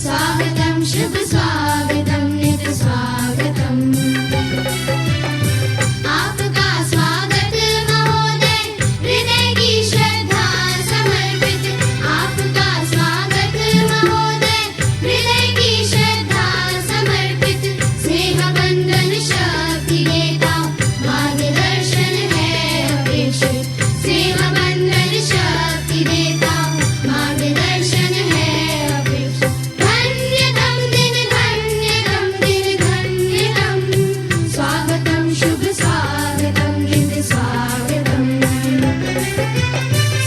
स्वागतं शुभ स्वागतं नित स्वागतं आपका स्वागत महोदय हृदय की श्रद्धा समर्पित आपका स्वागत महोदय हृदय की श्रद्धा समर्पित स्नेह बंधन शक्ति देता मार्गदर्शन है अपेक्षित स्नेह बंधन शक्ति देता मार्गदर्शन है अपेक्षित धन्यतम दिन धन्यतम स्वागतं शुभ स्वागतं नित स्वागतं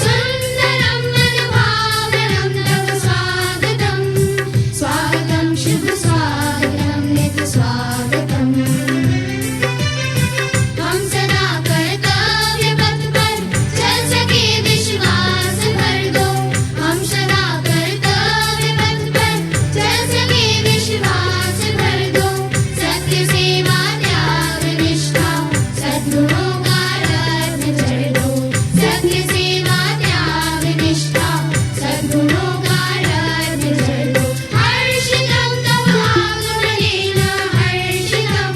सुंदरं मनोभावनं तव स्वागतं स्वागतं शुभ स्वागतं नित स्वागतं हम सदा कर्तव्य पथ पर चल सके विश्वास भर दो हम सदा कर्तव्य पथ पर चल सके विश्वास भर दो सत्य सेवा त्याग निष्ठा सद्गुणों का रत्न चढ़ दो सत्य सेवा त्याग निष्ठा सद्गुणों का रत्न चढ़ दो हर्षितं तव आगमनेन हर्षितं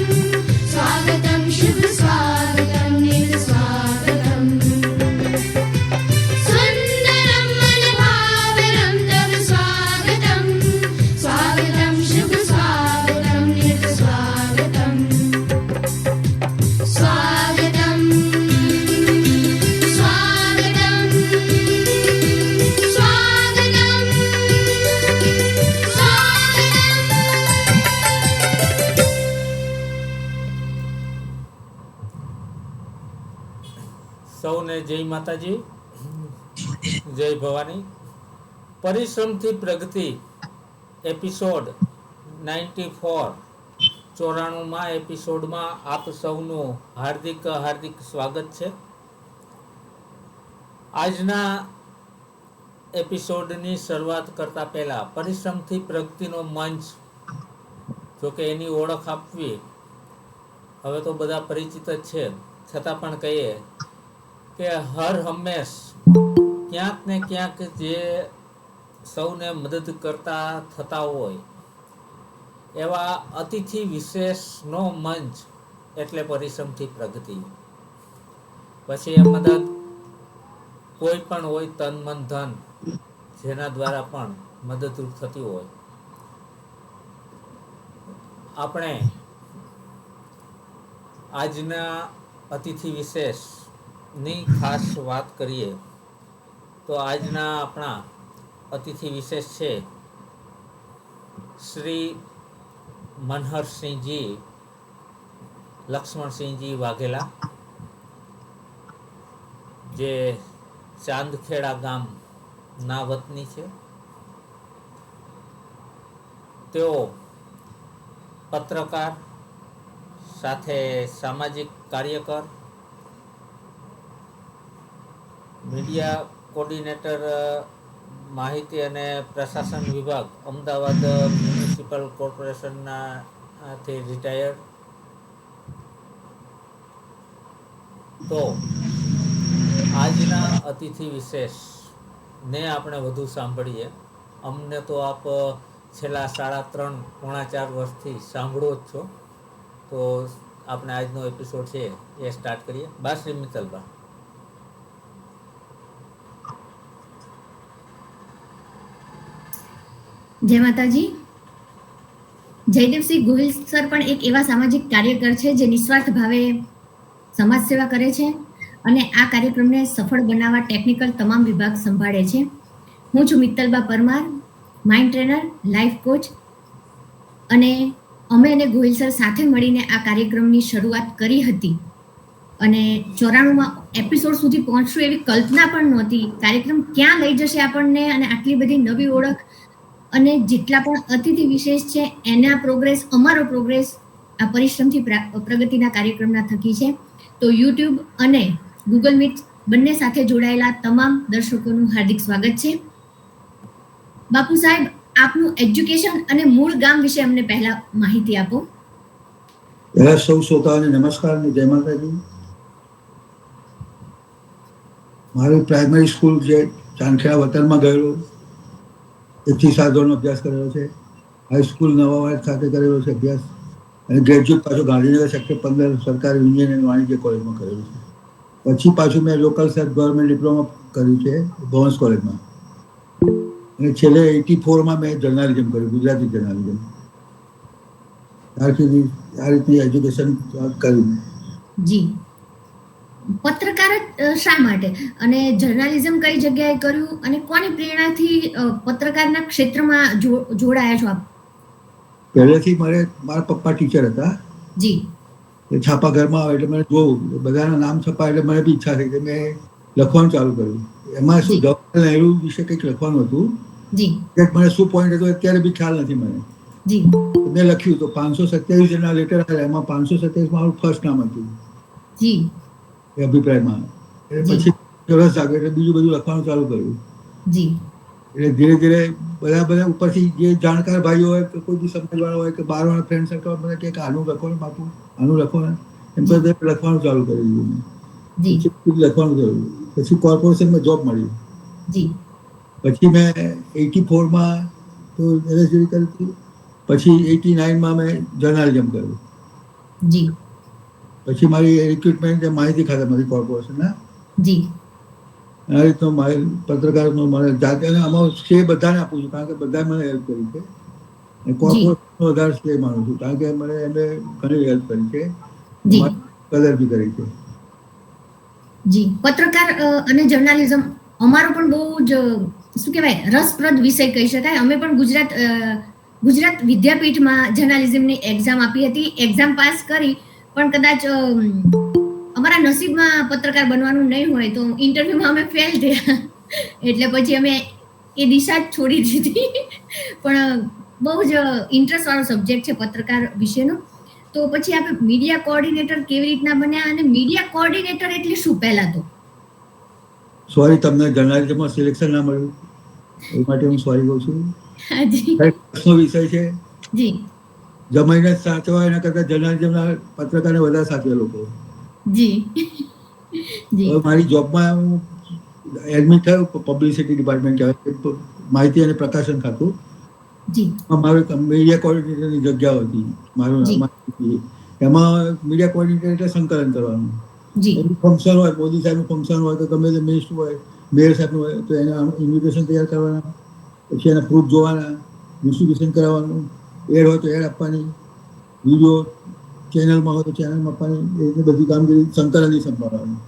स्वागतं शुभ स्वागतं नित स्वागतं सुंदरं मनोभावनं तव स्वागतं स्वागतं शुभ स्वागतं नित स्वागतं स्वागतं स्वागतं સૌને જય માતાજી, જય ભવાની. પરિશ્રમથી પ્રગતિ એપિસોડ 94 એપિસોડમાં આપ સૌનું હાર્દિક સ્વાગત છે. આજના એપિસોડની શરૂઆત કરતા પહેલા પરિશ્રમથી પ્રગતિનો મંચ, જોકે એની ઓળખ આપવી હવે તો બધા પરિચિત જ છે, છતાં પણ કહીએ કે હર હંમેશ ક્યાંક ને ક્યાંક જે સૌને મદદ કરતા થતા હોય એવા અતિથિ વિશેષનો મંચ એટલે પરિશ્રમથી પ્રગતિ. પછી એ મદદ કોઈ પણ હોય, તન મન ધન, જેના દ્વારા પણ મદદરૂપ થતી હોય. આપણે આજના અતિથિ વિશેષ ની ખાસ વાત કરીએ તો આજના આપણા અતિથિ વિશેષ છે શ્રી મનહરસિંહજી લક્ષ્મણસિંહજી વાઘેલા, જે ચાંદખેડા ગામના વતની છે. તેઓ પત્રકાર સાથે સામાજિક કાર્યકર, મીડિયા કોર્ડિનેટર, માહિતી અને પ્રશાસન વિભાગ, અમદાવાદ મ્યુનિસિપલ કોર્પોરેશનથી રિટાયર્ડ. તો આજના અતિથિ વિશેષને આપણે વધુ સાંભળીએ. અમને તો આપ છેલ્લા 3.5-4 વર્ષથી સાંભળો જ છો. તો આપણે આજનો એપિસોડ છે એ સ્ટાર્ટ કરીએ. બા શ્રી મિત્તલબા. જય માતાજી. જયદેવસિંહ ગોહિલ સર પણ એક એવા સામાજિક કાર્યકર છે જે નિસ્વાર્થ ભાવે સમાજ સેવા કરે છે અને આ કાર્યક્રમને સફળ બનાવવા ટેકનિકલ તમામ વિભાગ સંભાળે છે. હું છું Mittalba Parmar, mind trainer, life coach, અને અમે અને ગોહિલ સર સાથે મળીને આ કાર્યક્રમની શરૂઆત કરી હતી અને 94માં એપિસોડ સુધી પહોંચશું એવી કલ્પના પણ નહોતી. કાર્યક્રમ ક્યાં લઈ જશે આપણને, અને આટલી બધી નવી ઓળખ અને જેટલા પણ અતિથિ વિશેષ છે એના પ્રોગ્રેસ, અમારો પ્રોગ્રેસ આ પરિશ્રમથી પ્રગતિના કાર્યક્રમના થકી છે. તો યુટ્યુબ અને ગૂગલ મીટ બંને સાથે જોડાયેલા તમામ દર્શકોનું હાર્દિક સ્વાગત છે. બાપુ સાહેબ, આપનું એજ્યુકેશન અને મૂળ ગામ વિશે અમને પહેલા માહિતી આપો. સૌ શ્રોતાઓને નમસ્કાર અને જય માતાજી. મારું પ્રાઇમરી સ્કૂલ જે ચાંદખેડા વતનમાં ગયેલો, 1 થી 7 ધોરણનો અભ્યાસ કરેલો છે. હાઈસ્કૂલ નવાવાડ ખાતે કરેલો છે અભ્યાસ અને ગ્રેજ્યુએટ પાછો ગાંધીનગર સેક્ટર 15 સરકારી વિજ્ઞાન અને વાણિજ્ય કોલેજમાં કરેલું છે. પછી પાછું મેં લોકલ સેલ્ફ ગવર્મેન્ટ ડિપ્લોમા કર્યું છે ભવન્સ કોલેજમાં અને છેલ્લે 84માં મેં જર્નાલિઝમ કર્યું, ગુજરાતી જર્નાલિઝમ. ત્યાર સુધી આ રીતની એજ્યુકેશન કર્યું. જી, પત્રકાર શા માટે અને જર્નાલિઝમ કઈ જગ્યાએ કર્યું અને કોની પ્રેરણાથી પત્રકારના ક્ષેત્રમાં જોડાયા છો આપ? પહેલેથી મારા પપ્પા ટીચર હતા. જી. એ છાપા ઘરમાં આવે એટલે મને જોવું, બધાના નામ છપાય એટલે મને બી ઈચ્છા થઈ કે મેં લખવાનું ચાલુ કર્યું. એમાં શું જવાહરલાલ નહેરુ વિશે કંઈક લખવાનું હતું. જી. મને શું પોઈન્ટ હતો અત્યારે બી ખ્યાલ નથી મને. જી. મેં લખ્યું તો 527 જણા લેટર આવ્યા, એમાં 527 મારું ફર્સ્ટ નામ હતું. જી. એ અભિપ્રાયમાં. એટલે પછી રસ જાગ્યો એટલે બીજું બધું લખવાનું ચાલુ કર્યું. જી. એટલે ધીરે ધીરે બધા ઉપરથી જે જાણકાર ભાઈઓ હોય કે કોઈ બી સમજવાળા હોય કે બહારવાળા ફ્રેન્ડ સર્કલ મને કે આનું લખો ને બાપુ, આનું લખો ને, એમ તો લખવાનું ચાલુ કરી દીધું મેં. પછી લખવાનું કર્યું. પછી કોર્પોરેશનમાં જોબ મળી. જી. પછી મેં 84માં તો LSD કરી હતી. પછી 89માં મેં જર્નાલિઝમ કર્યું. જી. પછી મારી રિક્રુટમેન્ટ માહિતી ખાતામાંથી કોર્પોરેશનના. જી. આ રીતનો મારે પત્રકારનો મને જાતે આમાં શ્રેય બધાને આપું છું, કારણ કે બધાએ મને હેલ્પ કરી છે. કોર્પોરેશનનો વધારે શ્રેય માનું છું, કારણ કે મને એમને ઘણી હેલ્પ કરી છે, કદર બી કરી છે. જી, પત્રકાર અને જર્નાલિઝમ અમારો પણ બહુ જ શું કહેવાય રસપ્રદ વિષય કહી શકાય. અમે પણ ગુજરાત વિદ્યાપીઠમાં જર્નાલિઝમની એક્ઝામ આપી હતી. એક્ઝામ પાસ કરી પણ કદાચ અમારા નસીબમાં પત્રકાર બનવાનું નહીં હોય તો ઇન્ટરવ્યુમાં અમે ફેલ થયા, એટલે પછી અમે એ દિશા જ છોડી દીધી. પણ બહુ જ ઇન્ટરેસ્ટ વાળો સબ્જેક્ટ છે પત્રકાર વિશેનો. તો પછી આપણે મીડિયા કોઓર્ડિનેટર કેવી રીતના બન્યા અને મીડિયા કોઓર્ડિનેટર એટલે શું? પહેલા તો સોરી, તમને જર્નાલિઝમમાં સિલેક્શન ના મળ્યું એ માટે હું સોરી કહું છું. પ્રશ્નો વિષય છે. જી. જમાઈને સાચવા એના કરતા જર્નાલિઝમના પત્રકારને વધારે સાચવે લોકો. જી. હવે મારી જોબમાં હું એડમિટ થયો, પબ્લિસિટી ડિપાર્ટમેન્ટ કહેવાય, માહિતી અને પ્રકાશન ખાતું. જી. મારું મીડિયા કોઓર્ડિનેટરની જગ્યા હતી. મારું એમાં મીડિયા કોઓર્ડિનેટર એટલે સંકલન કરવાનું. એનું ફંક્શન હોય, મોદી સાહેબનું ફંક્શન હોય તો ગમે તે મિનિસ્ટર હોય, મેયર સાહેબનું હોય તો એના ઇન્વિટેશન તૈયાર કરવાના, પછી એના પ્રૂફ જોવાના, ડિસ્ટ્રીબ્યુશન કરાવવાનું, એડ હોય તો એડ આપવાની, વિડીયો ચેનલમાં હોય તો ચેનલમાં આપવાની, એ રીતે બધી કામગીરી સંકલનની સંભાળવાની.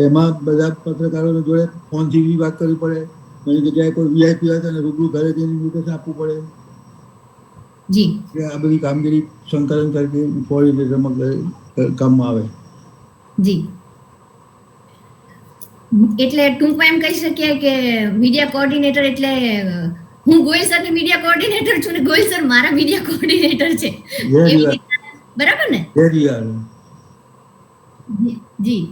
એમાં બધા પત્રકારો જોડે ફોનથી બી વાત કરવી પડે. ઘણી જગ્યાએ કોઈ VIP હોય તો એને રૂબરૂ ઘરે જઈને ઇન્વિટેશન આપવું પડે. જી. આ બધી કામગીરી સંકલન કરી કોઓર્ડિનેટરમાં કામમાં આવે. જી. એટલે ટૂંકમાં એમ કહી શકીએ કે મીડિયા કોઓર્ડિનેટર એટલે હું ગોયલ સરની મીડિયા કોઓર્ડિનેટર છું ને ગોયલ સર મારા મીડિયા કોઓર્ડિનેટર છે, બરાબર ને? જી.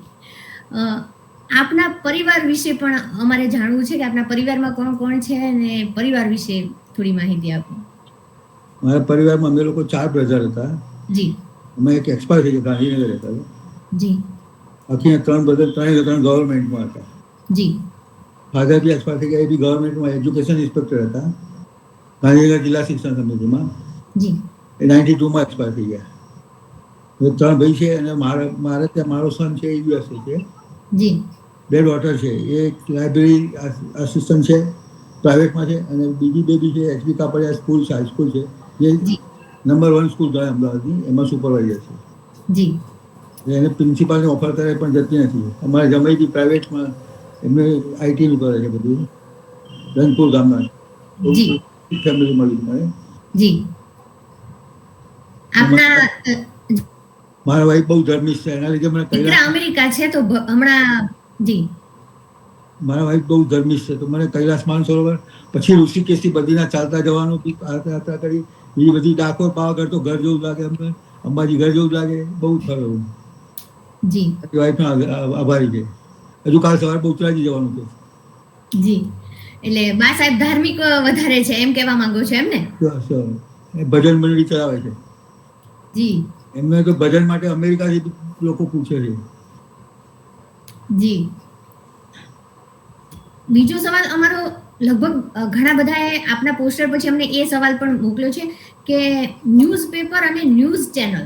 આપના પરિવાર વિશે પણ અમારે જાણવું છે કે આપના પરિવારમાં કોણ કોણ છે અને પરિવાર વિશે થોડી માહિતી આપો. મારા પરિવારમાં અમે લોકો 4 બ્રધર હતા. જી. અમે એક એક્સપાયર થઈ ગયા, ગાંધીનગર હતા. જી. બાકી 3 બ્રધર, 3 ગવર્મેન્ટમાં હતા. જી. ફાધર બી એક્સપાયર થઈ ગયા, એ બી ગવર્મેન્ટમાં એજ્યુકેશન ઇન્સ્પેક્ટર હતા ગાંધીનગર જિલ્લા શિક્ષણ સમિતિમાં. જી. એ 92માં એક્સપાયર થઈ ગયા. 3 ભાઈ છે અને મારે ત્યાં મારો સન છે, એ USA છે. જી. 2 ડોટર છે, એક લાઇબ્રેરી આસિસ્ટન્ટ છે, પ્રાઇવેટમાં છે, અને બીજી બેબી છે HP કાપડિયા સ્કૂલ છે, હાઈસ્કૂલ છે, જે નંબર 1 સ્કૂલ ગણાય અમદાવાદની, એમાં સુપરવાઇઝર છે. જી. એને પ્રિન્સિપાલને ઓફર કરે પણ જતી નથી. અમારે જમાઈથી પ્રાઇવેટમાં એમને IT નું કરે છે બધું, રંગપુર ગામના. ફેમિલી મળી મને. જી. આપના મારા વાઈફ બહુ ધર્મિષ્ઠ છે, એના લીધે મને દીકરા અમેરિકા છે તો હમણાં. જી. મારા વાઈફ બહુ ધર્મિષ્ઠ છે તો મને કૈલાસ માનસરોવર, પછી ઋષિકેશથી બદ્રીનાથ ચાલતા જવાનું, યાત્રા કરી, બીજી બધી ડાકોર, પાવાગઢ તો ઘર જેવું લાગે અમને, અંબાજી ઘર જેવું લાગે, બહુ થયું. જી. વાઈફનો આભારી છે. હજુ કાલ સવારે બહુચરાજી જવાનું છે. જી. એટલે બા સાહેબ ધાર્મિક વધારે છે એમ કહેવા માંગો છો એમ ને? ભજન મંડળી ચલાવે છે. જી. એમને તો ભજન માટે અમેરિકાથી લોકો પૂછે છે. જી. બીજો સવાલ અમારો લગભગ ઘણા બધાએ આપના પોસ્ટર પછી અમને એ સવાલ પણ મોકલ્યો છે કે ન્યૂઝપેપર અને ન્યૂઝ ચેનલ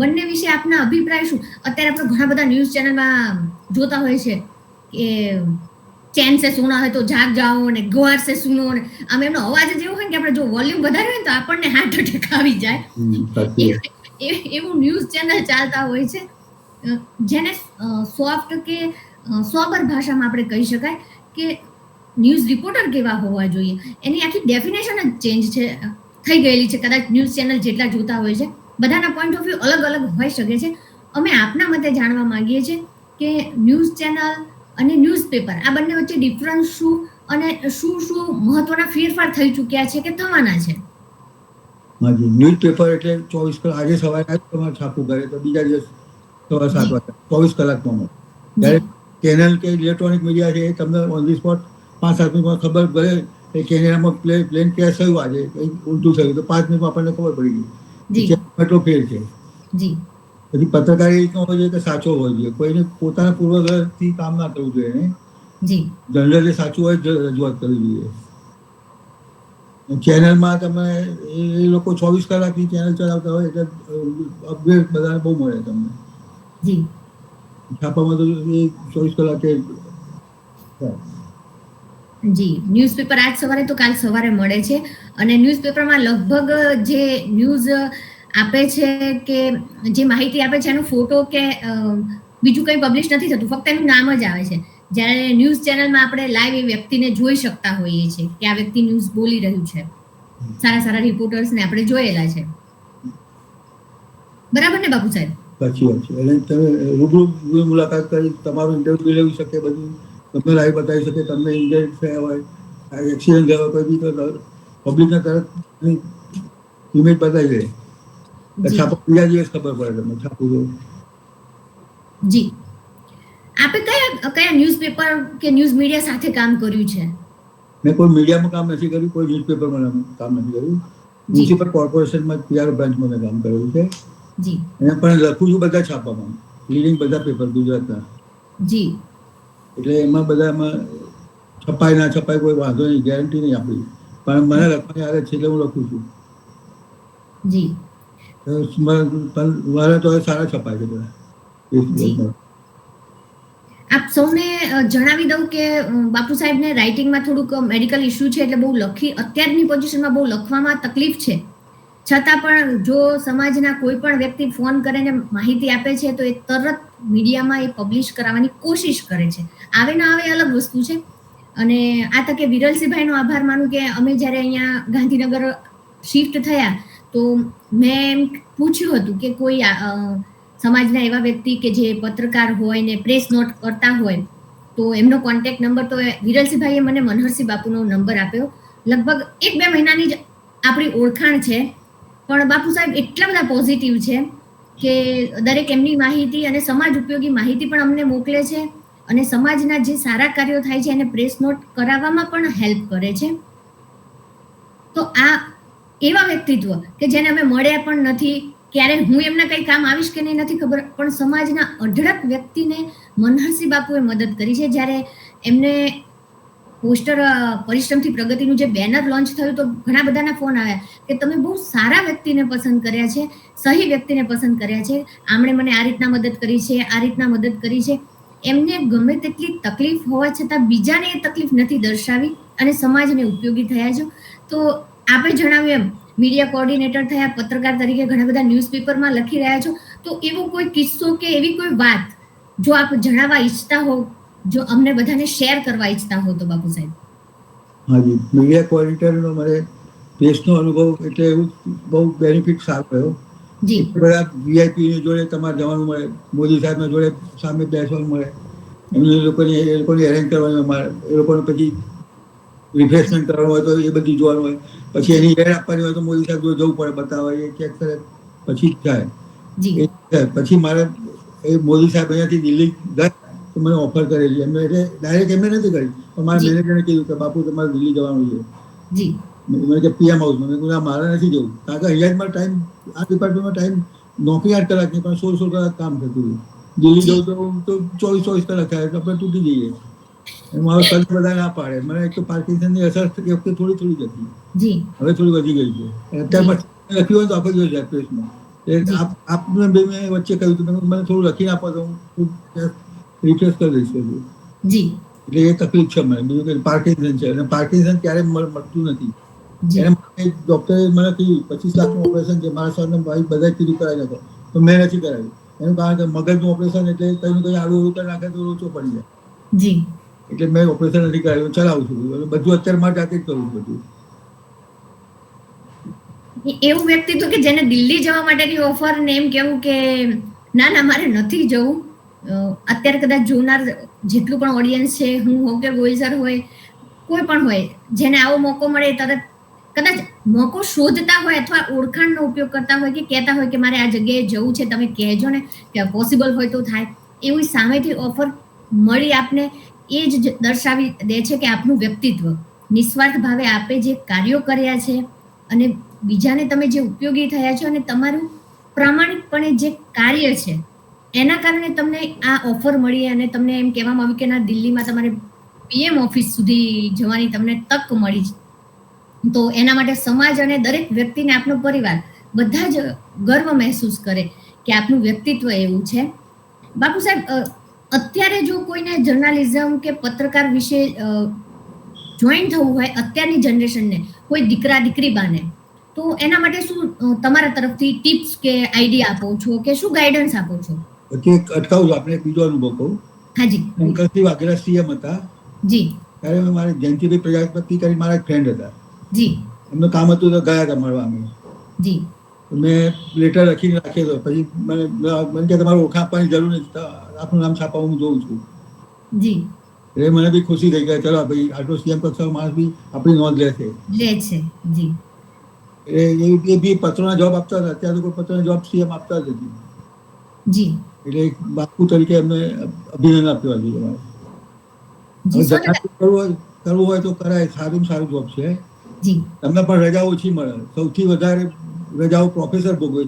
બંને વિશે આપના અભિપ્રાય શું? અત્યારે આપણે ઘણા બધા ન્યૂઝ ચેનલમાં જોતા હોય છે કે ચેન સે સુના હોય તો જાગ જાઓ ને ગોર સે સુનો ને આમ એમનો અવાજ જ એવો હોય કે આપણે જો વોલ્યુમ વધારે હોય ને તો આપણને હાર્ટ એટેક આવી જાય. એવું ન્યૂઝ ચેનલ ચાલતા હોય છે જેને સોફ્ટ કે સોબર ભાષામાં આપણે કહી શકાય કે ન્યૂઝ રિપોર્ટર કેવા હોવા જોઈએ એની આખી ડેફિનેશન જ ચેન્જ છે થઈ ગયેલી છે. કદાચ ન્યૂઝ ચેનલ જેટલા જોતા હોય છે બધાના પોઈન્ટ ઓફ વ્યૂ અલગ અલગ હોઈ શકે છે. અમે આપના મતે જાણવા માંગીએ છીએ કે ન્યૂઝ ચેનલ અને ન્યૂઝપેપર આ બંને વચ્ચે ડિફરન્સ શું અને શું શું મહત્વના ફેરફાર થઈ ચૂક્યા છે કે થવાના છે? હાજી, ન્યૂઝપેપર એટલે 24 કલાક, આજે સવારે આવ્યું તમારે છાપવું કરે તો બીજા દિવસ સવારે 7 વાગે 24 કલાકમાં મળે. જ્યારે ચેનલ કે ઇલેક્ટ્રોનિક મીડિયા છે એ તમને ઓન ધી સ્પોટ 5-7 મિનિટમાં ખબર પડે કે કેનેડામાં પ્લેન ક્રેશ થયું, આજે કંઈ ઉલટું થયું તો 5 મિનિટમાં આપણને ખબર પડી ગઈ. એટલો ફેર છે. પછી પત્રકારી રીતનો હોય છે કે સાચો હોય છે, કોઈને પોતાના પૂર્વગ્રહથી કામ ના કરવું જોઈએ. જનરલી સાચું હોય જ રજૂઆત કરવી જોઈએ. ચેનલમાં તમે એ લોકો 24 કલાકની ચેનલ ચલાવતા હોય એટલે અપડેટ બધાને બહુ મળે તમને. છાપામાં તો એ 24 કલાકે ન્યૂઝપેપર આજ સવારે તો કાલ સવારે મળે છે અને ન્યૂઝપેપરમાં લગભગ જે ન્યૂઝ આપે છે કે જે માહિતી આપે છે એનો ફોટો કે બીજું કંઈ પબ્લિશ નથી થતું, ફક્ત એનું નામ જ આવે છે. જ્યારે ન્યૂઝ ચેનલમાં આપણે લાઈવ એ વ્યક્તિને જોઈ શકતા હોઈએ છીએ કે આ વ્યક્તિ ન્યૂઝ બોલી રહ્યું છે. સારા સારા રિપોર્ટર્સને આપણે જોયેલા છે. બરાબર ને બાપુ સાહેબ? સાચી વાત છે. એટલે તમે રૂબરૂ મુલાકાત કરી તમારું ઇન્ટરવ્યુ લેવી શકે, બધું તમને લાઈવ બતાવી શકે, તમને ઇન્જરી થયા હોય, એક્સિડન્ટ થયા હોય, કોઈ બી તો પબ્લિકને તરત ઇમેજ બતાવી દે. છાપો બીજા દિવસ ખબર પડે તમને છાપું જો. જી, આપે કયા ન્યૂઝપેપર કે ન્યૂઝ મીડિયા સાથે કામ કર્યું છે? મેં કોઈ મીડિયામાં કામ નથી કર્યું, કોઈ ન્યૂઝપેપરમાં કામ નથી કર્યું. મ્યુનિસિપલ કોર્પોરેશનમાં પીઆર બ્રાન્ચમાં મેં કામ કરેલું છે. જી. એને પણ લખું છું બધા છાપામાં, લીડિંગ બધા પેપર ગુજરાતના. જી. એટલે એમાં બધામાં છપાય ના છપાય કોઈ વાંધો નહીં, ગેરંટી નહીં આપણી, પણ મને લખવાની આદત છે એટલે હું લખું છું. જી. મારા તો સારા છપાય છે બધા. આપ સૌને જણાવી દઉં કે બાપુ સાહેબને રાઇટિંગમાં થોડુંક મેડિકલ ઇસ્યુ છે એટલે બહુ અત્યારની પોઝિશનમાં બહુ લખવામાં તકલીફ છે. છતાં પણ જો સમાજના કોઈ પણ વ્યક્તિ ફોન કરીને માહિતી આપે છે તો એ તરત મીડિયામાં એ પબ્લિશ કરાવવાની કોશિશ કરે છે. આવે ના આવે અલગ વસ્તુ છે. અને આ તકે વિરલસિંહભાઈનો આભાર માનું કે અમે જ્યારે અહીંયા ગાંધીનગર શિફ્ટ થયા તો મેં પૂછ્યું હતું કે કોઈ સમાજના એવા વ્યક્તિ કે જે પત્રકાર હોય ને પ્રેસ નોટ કરતા હોય તો એમનો કોન્ટેક્ટ નંબર, તો વિરલસિંહભાઈએ મને મનહરસિંહ બાપુનો નંબર આપ્યો. લગભગ 1-2 મહિનાની જ આપણી ઓળખાણ છે, પણ બાપુ સાહેબ એટલા બધા પોઝિટિવ છે કે દરેક એમની માહિતી અને સમાજ ઉપયોગી માહિતી પણ અમને મોકલે છે અને સમાજના જે સારા કાર્યો થાય છે એને પ્રેસ નોટ કરાવવામાં પણ હેલ્પ કરે છે. તો આ એવા વ્યક્તિત્વ કે જેને અમે મળ્યા પણ નથી, ક્યારે હું એમના કંઈ કામ આવીશ કે નહીં નથી ખબર, પણ સમાજના અઢળક વ્યક્તિને મનહરસિંહ બાપુએ મદદ કરી છે. જ્યારે એમને પોસ્ટર પરિશ્રમથી પ્રગતિનું જે બેનર લોન્ચ થયું તો ઘણા બધાના ફોન આવ્યા કે તમે બહુ સારા વ્યક્તિને પસંદ કર્યા છે, સહી વ્યક્તિને પસંદ કર્યા છે, આમણે મને આ રીતના મદદ કરી છે, આ રીતના મદદ કરી છે. એમને ગમે તેટલી તકલીફ હોવા છતાં બીજાને એ તકલીફ નથી દર્શાવી અને સમાજને ઉપયોગી થયા છે. તો આપણે જણાવ્યું એમ મીડિયા કોઓર્ડિનેટર થયા, પત્રકાર તરીકે ઘણા બધા ન્યૂઝપેપરમાં લખી રહ્યા છો, તો એવો કોઈ કિસ્સો કે એવી કોઈ વાત જો આપ જણાવવા ઈચ્છતા હો, જો અમને બધાને શેર કરવા ઈચ્છતા હો તો બાપુ સાહેબ. હાજી, મીડિયા કોઓર્ડિનેટરનો મને પ્રેસનો અનુભવ એટલે એવું બહુ બેનિફિટ સારો રહ્યો. જી. બધા વીઆઈપીની જોડે તમારે જવાનું મળે, મોદી સાહેબના જોડે સામે બેસવાનું મળે, એ લોકોની અરેન્જ કરવાનું મળે, એ લોકોને પછી રિફ્રેશમેન્ટ કરવાનું હોય તો એ બધી જોવાનું હોય, પછી એની એડ આપવાની હોય તો મોદી સાહેબ જોડે જવું પડે, બતાવવા એ ચેક કરે પછી જ થાય. પછી મારે એ મોદી સાહેબ અહીંયાથી દિલ્હી ગયા તો મને ઓફર કરેલી એમને, એટલે ડાયરેક્ટ એમને નથી કરી પણ મારા મેનેજરને કીધું કે બાપુ તમારે દિલ્હી જવાનું છે. મને કે પીએમ હાઉસમાં. મેં કીધું મારે નથી જવું, કારણ કે અહીંયા જ મારો ટાઈમ, આ ડિપાર્ટમેન્ટમાં ટાઈમ નોકરી 8 કલાકની પણ 16 કલાક કામ થતું હતું. દિલ્હી જવું તો 24 કલાક થાય તો આપણે તૂટી જઈએ. મારો સર્ચ બધા ના પાડે. મને એક તો પાર્કિન્સનની અસર એ વખતે થોડી થોડી જ હતી, જી હવે થોડી વધી ગઈ છે. અત્યારે પછી લખ્યું હોય તો આખો દિવસ જાય પ્રેસમાં. આપને બે મેં વચ્ચે કહ્યું હતું તમે મને થોડું લખીને આપો તો હું રિફ્રેશ કરી દઈશ બધું. જી એટલે એ તકલીફ છે મને, બીજું કે પાર્કિન્સન છે. અને પાર્કિન્સન ક્યારેય મળતું નથી. જી એને ડોક્ટરે મને કીધું 25 લાખનું ઓપરેશન છે, મારા સરને ભાઈ બધા કીધું કરાવી નાખો, તો મેં નથી કરાવ્યું. એનું કારણ કે મગજનું ઓપરેશન એટલે કંઈ કંઈ આડું અવળું કરી નાખે તો ઓછો પડી જાય. જી એટલે મેં ઓપરેશન નથી કરાવ્યું, ચલાવું છું બધું. અત્યારે મારે જાતે જ કરવું બધું. એવું વ્યક્તિત્વ કે જેને દિલ્હી જવા માટેની ઓફર ને એમ કેવું કે ના ના મારે નથી જવું. અત્યારે કદાચ જોનાર જેટલું પણ ઓડિયન્સ છે, હું હો કે બોયઝર હોય, કોઈ પણ હોય, જેને આવો મોકો મળે તરત કદાચ મોકો શોધતા હોય અથવા ઓળખાણનો ઉપયોગ કરતા હોય કે કહેતા હોય કે મારે આ જગ્યાએ જવું છે, તમે કહેજો ને કે પોસિબલ હોય તો થાય, એવી સામેથી ઓફર મળી આપને, એ જ દર્શાવી દે છે કે આપનું વ્યક્તિત્વ નિસ્વાર્થ ભાવે આપે જે કાર્યો કર્યા છે અને બીજાને તમે જે ઉપયોગી થયા છો અને તમારું પ્રામાણિકપણે જે કાર્ય છે એના કારણે તમને આ ઓફર મળી અને તમને એમ કહેવામાં આવ્યું કે ના દિલ્હીમાં તમારે PM ઓફિસ સુધી જવાની તમને તક મળી. તો એના માટે સમાજ અને દરેક વ્યક્તિને આપનો પરિવાર બધા જ ગર્વ મહેસૂસ કરે કે આપનું વ્યક્તિત્વ એવું છે. બાપુ સાહેબ, અત્યારે જો કોઈને જર્નાલિઝમ કે પત્રકાર વિશે જોઈન થવું હોય અત્યારની જનરેશનને, કોઈ દીકરા દીકરી બાને, તો એના માટે શું તમારા તરફથી ટિપ્સ કે આઈડિયા આપો છો કે શું ગાઈડન્સ આપો છો? પછી અટકાવું છું, આપણે એક બીજો અનુભવ કહું. હાજી. શંકરસિંહ વાઘેલા CM હતા. જી. ત્યારે મેં મારે જયંતિભાઈ પ્રજાપતિ કરી મારા એક ફ્રેન્ડ હતા. જી. એમનું કામ હતું તો ગયા હતા મળવા અમે. જી. મેં લેટર લખીને રાખ્યો હતો. પછી મને કે તમારે ઓળખાણ આપવાની જરૂર નથી, આપનું નામ છાપવા હું જોઉં છું. જી. એટલે મને બી ખુશી થઈ ગઈ, ચલો ભાઈ આટલો CM કક્ષાનો માણસ બી આપણી નોંધ લે છે. જી. એ બી પત્રોના જવાબ આપતા હતા. અત્યારે કોઈ પત્રના જવાબ CM આપતા જ નથી. જી. એટલે એક બાપુ તરીકે એમને અભિનંદન આપવા જોઈએ. કરવું હોય તો કરાય, સારું સારું જોબ છે. તમને પણ રજા ઓછી મળે. સૌથી વધારે રજાઓ પ્રોફેસર ભોગવે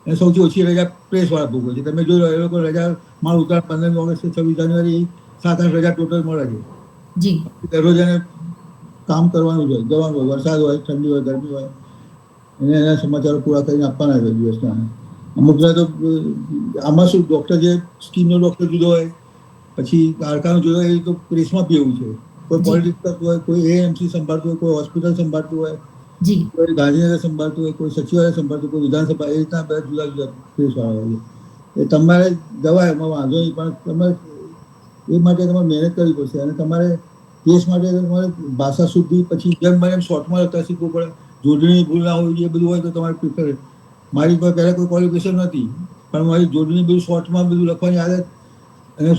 અને સૌથી ઓછી રજા પ્રેસ વાળા ભોગવે છે. તમે જોઈ લો, એ લોકો રજા માળ ઉતાર 15 ઓગસ્ટ 26 જાન્યુઆરી 7-8 રજા ટોટલ મળે છે. દરરોજ એને કામ કરવાનું છે, જવાનું હોય, વરસાદ હોય, ઠંડી હોય, ગરમી હોય, એને એના સમાચારો પૂરા કરીને આપવાના છે દિવસના. અમુકને તો આમાં શું, ડૉક્ટર જે સ્કીનનો ડૉક્ટર જુદો હોય, પછી હાડકાનું જુદો હોય, એ તો પ્રેસમાં બી એવું છે. કોઈ પોલિટિક્સ કરતું હોય, કોઈ AMC સંભાળતું હોય, કોઈ હોસ્પિટલ સંભાળતું હોય, કોઈ ગાંધીનગર સંભાળતું હોય, કોઈ સચિવાલય સંભાળતું, કોઈ વિધાનસભા, એ રીતના બધા જુદા જુદા પ્રેસવાળા હોય. એ તમારે જવાય, એમાં વાંધો નહીં, પણ તમે એ માટે તમારે મહેનત કરવી પડશે. અને તમારે દેશ માટે તમારે ભાષા શુદ્ધિ, પછી જેમ બને એમ શોર્ટમાં લખતા શીખવું પડે. જોડણીની ભૂલ ના હોય, એ બધું હોય તો તમારે પ્રિફર. મારી પાસે પહેલાં કોઈ ક્વોલિફિકેશન નથી, પણ મારી જોડણી બધું શોર્ટમાં બધું લખવાની આદત અને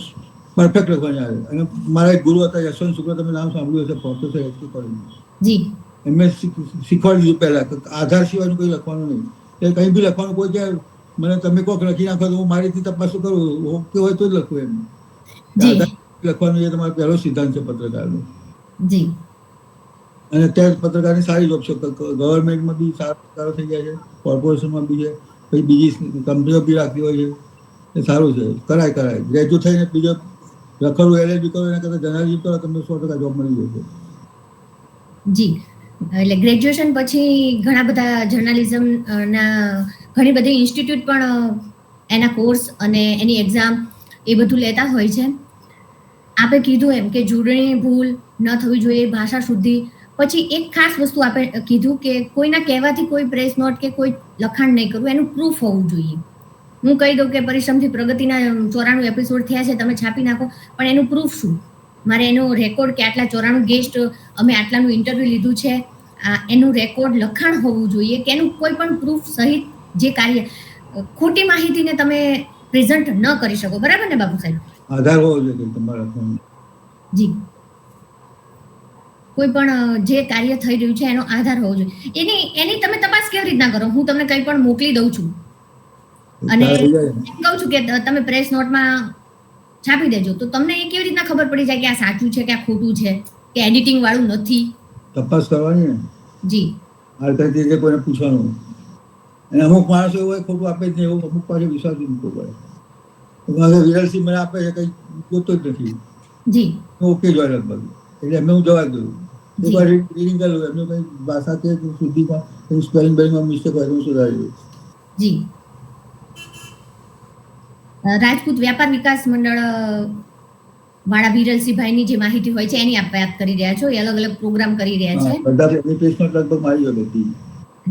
પરફેક્ટ લખવાની આદત. અને મારા એક ગુરુ હતા યશવંત શુક્લ, તમે નામ સાંભળ્યું હશે, પ્રોફેસર HK કોલેજમાં. એમને શીખવાડી દીધું પહેલાં આધાર સિવાયનું કંઈ લખવાનું નહીં. એ કંઈ બી લખવાનું, કોઈ કે મને તમે કોઈક લખી નાખો તો હું મારી રીતે તપાસ કરું, ઓકે હોય તો જ લખું. એમ લખવાનું એ તમારો પહેલો સિદ્ધાંત છે પત્રકારનો. અને અત્યારે પત્રકારની સારી જોબ છે, ગવર્મેન્ટમાં બી સારો થઈ ગયા છે, કોર્પોરેશનમાં બી છે, પછી બીજી કંપનીઓ બી રાખતી હોય છે. એ સારું છે, કરાય. ગ્રેજ્યુએટ થઈને બીજો રખડવું, LLB કરો, એના કરતાં જર્નલિઝમ કરો, તમને 100% જોબ મળી જશે. જી. એટલે ગ્રેજ્યુએશન પછી ઘણા બધા જર્નલિઝમ ના ઘણી બધી ઇન્સ્ટિટ્યૂટ પણ એના કોર્સ અને એની એક્ઝામ એ બધું લેતા હોય છે. આપે કીધું એમ કે જોડણી ભૂલ ન થવી જોઈએ, ભાષા શુદ્ધિ. પછી એક ખાસ વસ્તુ આપણે કીધું કે કોઈના કહેવાથી કોઈ પ્રેસ નોટ કે કોઈ લખાણ નહીં કરવું, એનું પ્રૂફ હોવું જોઈએ. હું કહી દઉં કે પરિશ્રમથી પ્રગતિના 94 એપિસોડ થયા છે, તમે છાપી નાખો, પણ એનું પ્રૂફ શું? મારે એનો રેકોર્ડ કે આટલા 94 ગેસ્ટ અમે આટલાનું ઇન્ટરવ્યુ લીધું છે, એનું રેકોર્ડ લખાણ હોવું જોઈએ કે એનું કોઈ પણ પ્રૂફ સહિત જે કાર્ય. ખોટી માહિતીને તમે પ્રેઝન્ટ ન કરી શકો, બરાબર ને બાપુ સાહેબ? આધાર હોવો જોઈએ તમારા. જી. કોઈ પણ જે કાર્ય થઈ રહ્યું છે એનો આધાર હોવો જોઈએ. એની તમે તપાસ કેવી રીતના કરો? હું તમને કંઈ પણ મોકલી દઉં છું અને કહું છું કે તમે પ્રેસ નોટમાં છાપી દેજો, તો તમને એ કેવી રીતના ખબર પડી જાય કે આ સાચું છે કે આ ખોટું છે કે એડિટિંગ વાળું નથી? તપાસ કરવાની ને. જી. આડકતી કોઈને પૂછવાનું. અને અમુક માણસો એવું હોય ખોટું આપે જ નહીં, એવું અમુક પાસે વિશ્વાસ મૂકવો પડે. વિરલસિંહ મને આપે છે, કંઈ જોતો જ નથી. જી હું ઓકે જ હોય લગભગ. એટલે એમને હું જવા દઉં. એક જી વાર રીડિંગ કરી લઉં, એમનું કંઈ ભાષા કે શુદ્ધિમાં કંઈ સ્પેલિંગ બેલિંગમાં મિસ્ટેક હોય તો હું સુધારી દઉં. જી રાજપૂત વ્યાપાર વિકાસ મંડળ વાળા વિરલસિંહભાઈની જે માહિતી હોય છે એની આપ વાત કરી રહ્યા છો. એ અલગ અલગ પ્રોગ્રામ કરી રહ્યા છે. બધા એપ્લિકેશન લગભગ મારી જોડે હતી.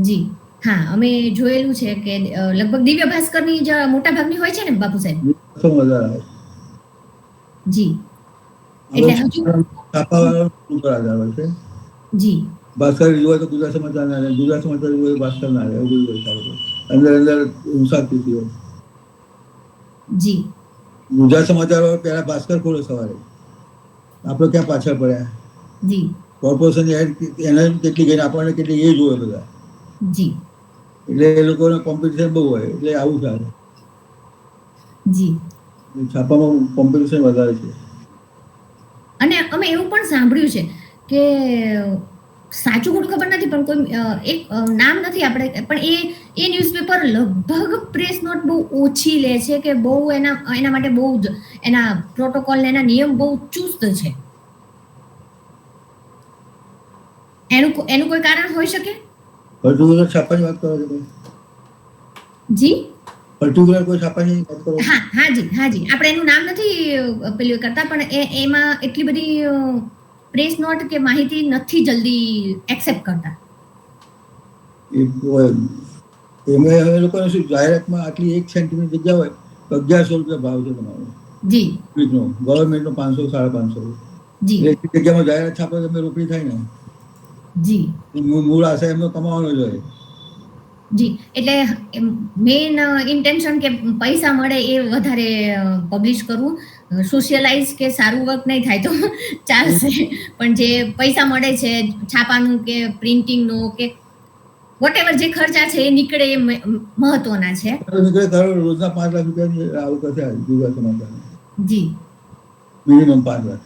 જી હા, અમે જોયેલું છે કે લગભગ દિવ્ય ભાસ્કરની જ મોટા ભાગની હોય છે ને બાપુ સાહેબ. તો મજા આવે. જી એટલે હજુ છાપાવાળાનું ઉપર આધાર હોય છે. જી ભાસ્કર હોય તો ગુજરાત સમાચાર ના રહે, ગુજરાત સમાચાર હોય તો ભાસ્કર ના રહે, એવું બધું હોય સારું. અંદર અંદર હિંસાથી હોય. જી ગુજરાત સમાચાર વાળો પહેલા ભાસ્કર ખોલે સવારે, આપણે ક્યાં પાછળ પડ્યા. જી કોર્પોરેશન એને કેટલી ગઈ આપણને કેટલી એ જોવે બધા. જી એટલે એ લોકોને કોમ્પિટિશન બહુ હોય, એટલે આવું ચાલે. જી છાપામાં કોમ્પિટિશન વધારે છે. અને અમે એવું પણ સાંભળ્યું છે કે સાચું ખોટું ખબર નથી પણ કોઈ એક નામ નથી આપણે પણ એ ન્યૂઝપેપર લગભગ પ્રેસ નોટ બહુ ઓછી લે છે કે બહુ એના માટે બહુ જ એના પ્રોટોકોલ ને એના નિયમ બહુ ચુસ્ત છે. એનું કોઈ કારણ હોઈ શકે? પર્ટિક્યુલર છાપાની વાત કરો છો? જી પર્ટિક્યુલર કોઈ છાપાની વાત કરો? હાજી આપણે એનું નામ નથી પેલું કરતા પણ એમાં એટલી બધી પ્રેસ નોટ કે માહિતી નથી જલ્દી એક્સેપ્ટ કરતા. એમાં એ લોકોને શું જાહેરાતમાં આટલી 1 સેન્ટીમીટર જગ્યા હોય તો 1100 રૂપિયા ભાવ છે તમારો. જી ગવર્મેન્ટનો 500 550. જી એટલી જગ્યામાં જાહેરાત છાપો તમે રોકડી થાય ને. જી મૂળ આશય એમનો કમાવાનો જ હોય. જી એટલે મેઇન ઇન્ટેન્શન કે પૈસા મળે એ વધારે પબ્લિશ કરવું. સોશિયલાઇઝ કે સારું વર્ક નહીં થાય તો ચાલશે પણ જે પૈસા મળે છે છાપાનું કે પ્રિન્ટિંગનો કે વોટેવર જે ખર્ચા છે એ નીકળે એ મહત્વના છે. રોજના 5 લાખ રૂપિયાની આવક હશે ગુજરાત સમાચાર. જી મિનિમમ 5 લાખ.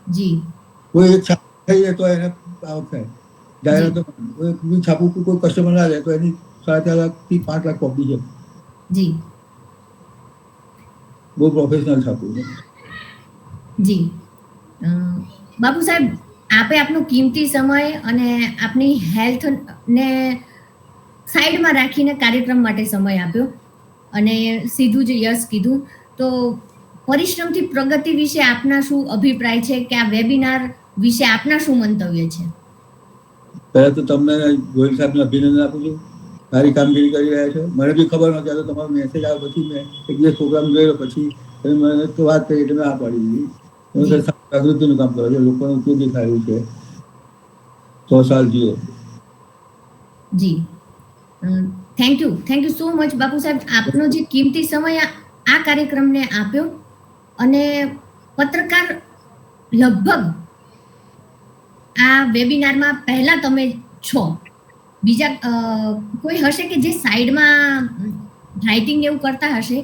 જી કોઈ એક છાપ થઈ જાય તો એને આવક થાય. જાહેરાત છાપું કોઈ કસ્ટમર ના જાય તો એની 4.5 લાખથી 5 લાખ કોપી છે. જી બહુ પ્રોફેશનલ છાપું છે. જી બાપુ સાહેબ આપે આપનો કિંમતી સમય અને આપની હેલ્થને સાઈડમાં રાખીને કાર્યક્રમ માટે સમય આપ્યો અને સીધું જ યસ કીધું. તો પરિશ્રમથી પ્રગતિ વિશે આપના શું અભિપ્રાય છે કે આ વેબિનાર વિશે આપના શું મંતવ્ય છે? પહેલા તો તમને ગોયલ સાહેબને અભિનંદન આપું છું. સારી કામગીરી કરી રહ્યા છો. મને બી ખબર નહોતી, તો તમારો મેસેજ આવ્યો પછી મેં એક દિવસ પ્રોગ્રામ જોયો, પછી તમે મને તો વાત કરી એટલે મેં આ પાડી દીધી. જાગૃતિનું કામ કરો છો, લોકોને ઉપયોગી થાય છે. 100 સાલ જીવો. જી thank you so much Bapu સાહેબ. આપનો જે કિંમતી સમય આ કાર્યક્રમને આપ્યો અને પત્રકાર લગભગ આ વેબિનારમાં પહેલા તમે છો. બીજા કોઈ હશે કે જે સાઈડમાં રાઇટિંગ એવું કરતા હશે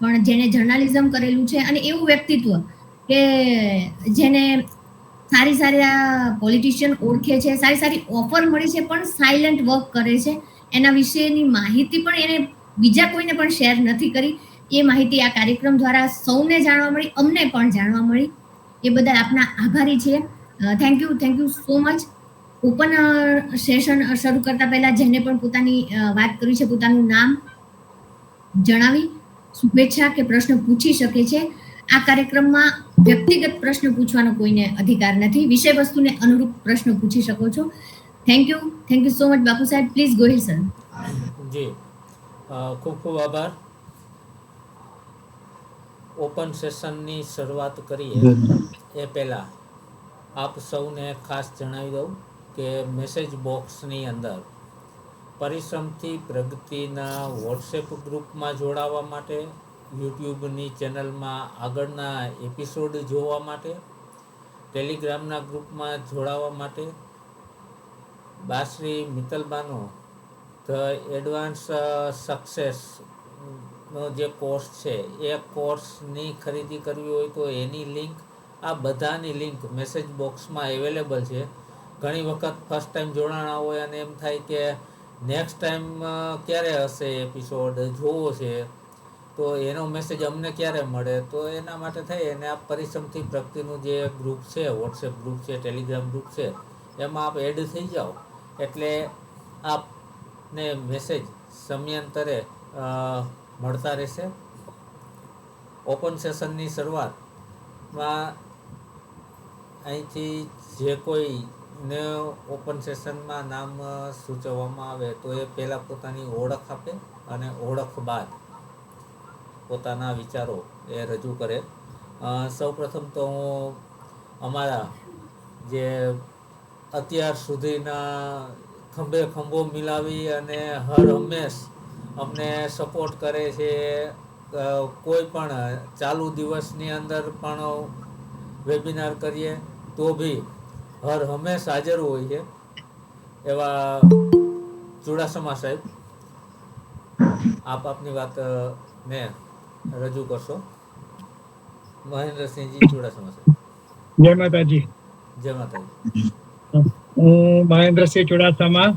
પણ જેને જર્નાલિઝમ કરેલું છે અને એવું વ્યક્તિત્વ કે જેને સારી પોલિટિશિયન ઓળખે છે, સારી ઓફર મળી છે પણ સાયલન્ટ વર્ક કરે છે, એના વિશેની માહિતી પણ એને બીજા કોઈને પણ શેર નથી કરી. એ માહિતી આ કાર્યક્રમ દ્વારા સૌને જાણવા મળી, અમને પણ જાણવા મળી. એ બદલ આપના આભારી છીએ. Thank you so much. Open session શરૂ કરતા પહેલા જેને પણ પોતાની વાત કરી છે પોતાનું નામ જણાવી શુભેચ્છા કે પ્રશ્ન પૂછી શકે છે. આ કાર્યક્રમમાં વ્યક્તિગત પ્રશ્ન પૂછવાનો કોઈને અધિકાર નથી. વિષય વસ્તુને અનુરૂપ પ્રશ્ન પૂછી શકો છો. Thank you so much Bapu Saheb. Please go ahead sir. જી ખૂબ ખૂબ આભાર. ઓપન સેશનની શરૂઆત કરીએ એ પહેલાં આપ સૌને ખાસ જણાવી દઉં કે મેસેજ બોક્સની અંદર પરિશ્રમથી પ્રગતિના વોટ્સએપ ગ્રુપમાં જોડાવા માટે, યુટ્યુબની ચેનલમાં આગળના એપિસોડ જોવા માટે, ટેલિગ્રામના ગ્રુપમાં જોડાવા માટે, બાશ્રી મિત્તલબાનો ધ એડવાન્સ સક્સેસનો જે કોર્સ છે એ કોર્સની ખરીદી કરવી હોય તો એની લિંક, આ બધાની લિંક મેસેજ બોક્સમાં અવેલેબલ છે. ઘણી વખત ફર્સ્ટ ટાઈમ જોડાણા હોય અને એમ થાય કે નેક્સ્ટ ટાઈમ ક્યારે હશે એપિસોડ જોવો છે, તો એનો મેસેજ અમને ક્યારે મળે? તો એના માટે થઈ અને આ પરિશ્રમથી પ્રગતિનું જે ગ્રુપ છે, વોટ્સએપ ગ્રુપ છે, ટેલિગ્રામ ગ્રુપ છે, એમાં આપ એડ થઈ જાઓ એટલે આપને મેસેજ સમયાંતરે મળતા રહેશે. ઓપન સેશનની શરૂઆતમાં અહીંથી જે કોઈને ઓપન સેશનમાં નામ સૂચવવામાં આવે તો એ પહેલાં પોતાની ઓળખ આપે અને ઓળખ બાદ પોતાના વિચારો એ રજૂ કરે. સૌપ્રથમ તો હું અમારા જે અત્યાર સુધીના ખંભે ખંભો મિલાવી અને હર હંમેશ અમને સપોર્ટ કરે છે, કોઈ પણ ચાલુ દિવસની અંદર પણ વેબિનાર કરીએ તો બી હર હંમેશ હાજર હોય છે એવા ચુડાસમા સાહેબ, આપની વાત ને રજૂ કરશો. મહેન્દ્રસિંહજી ચુડાસમા સાહેબ. જય માતાજી. જય માતાજી. હું મહેન્દ્રસિંહ ચુડાસમા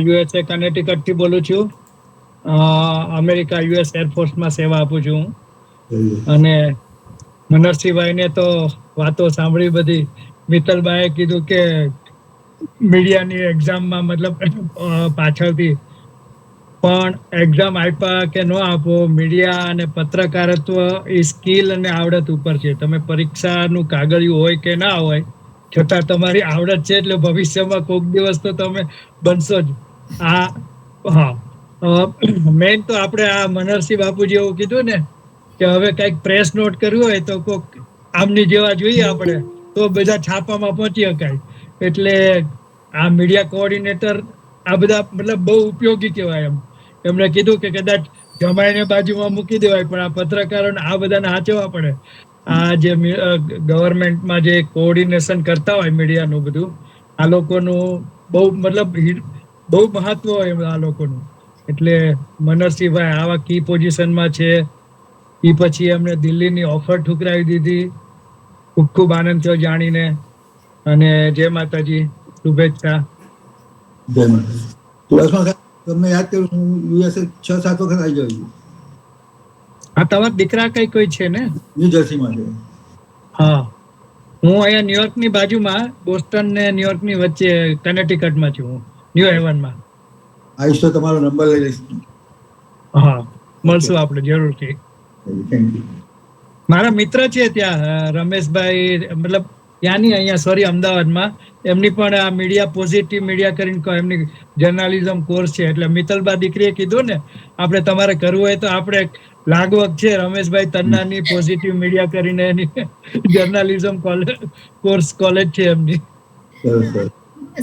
યુએસએ કનેટિકટ થી બોલું છું. અમેરિકા યુએસ એરફોર્સમાં સેવા આપું છું હું. અને મનરસિંહભાઈને તો વાતો સાંભળી બધી. મિત્તલભાઈએ કીધું કે મીડિયાની એક્ઝામમાં મતલબ પાછળથી પણ એક્ઝામ આપ્યા કે ન આપો, મીડિયા અને પત્રકારત્વ એ સ્કિલ અને આવડત ઉપર છે. તમે પરીક્ષાનું કાગળિયું હોય કે ના હોય છતાં તમારી આવડત છે એટલે ભવિષ્યમાં કોઈક દિવસ તો તમે બનશો જ. મેઇન તો આપણે આ મનરસિંહ બાપુજી એવું કીધું ને કે હવે કંઈક પ્રેસ નોટ કરવું હોય તો કોઈક આમની જેવા જોઈએ આપણે તો બધા છાપામાં પહોંચી શકાય. એટલે આ મીડિયા કોઓર્ડિનેટર આ બધા મતલબ બહુ ઉપયોગી કહેવાય. એમણે કીધું કે કદાચ જમાઈને બાજુમાં મૂકી દેવાય પણ આ પત્રકારોને આ બધાને સાચવવા પડે. આ જે ગવર્મેન્ટમાં જે કોઓર્ડિનેશન કરતા હોય મીડિયાનું બધું, આ લોકોનું બહુ મતલબ બહુ મહત્વ હોય આ લોકોનું. એટલે મનરસિંહભાઈ આવા કી પોઝિશનમાં છે. એ પછી એમને દિલ્હીની ઓફર ઠુકરાવી દીધી. ખૂબ ખૂબ આનંદ થયો જાણીને. અને જય માતાજી, શુભેચ્છા. જય માતાજી. ચુડાસમા સાહેબ, તમને યાદ કરું છું, યુએસએ 6-7 વખત આવી ગયો છું. હા, તમારા દીકરા કઈ કોઈ છે ને? ન્યૂ જર્સીમાં છે. હા, હું અહીંયા ન્યુયોર્કની બાજુમાં, બોસ્ટન ને ન્યુયોર્કની વચ્ચે કનેટિકટમાં છું હું, ન્યૂ હેવનમાં. આવીશ તો તમારો નંબર લઈ લઈશ. હા, મળશું આપણે જરૂરથી. Thank you. મારા મિત્ર છે ત્યાં રમેશભાઈ, મતલબ ત્યાંની અહીંયા સોરી અમદાવાદમાં. એમની પણ આ મીડિયા પોઝિટિવ મીડિયા કરીને એમની જર્નાલિઝમ કોર્સ છે. એટલે મિત્તલબા દીકરીએ કીધું ને આપણે તમારે કરવું હોય તો આપણે લાગવગ છે રમેશભાઈ તન્નાની પોઝિટિવ મીડિયા કરીને એની જર્નાલિઝમ કોર્સ કોલેજ છે એમની.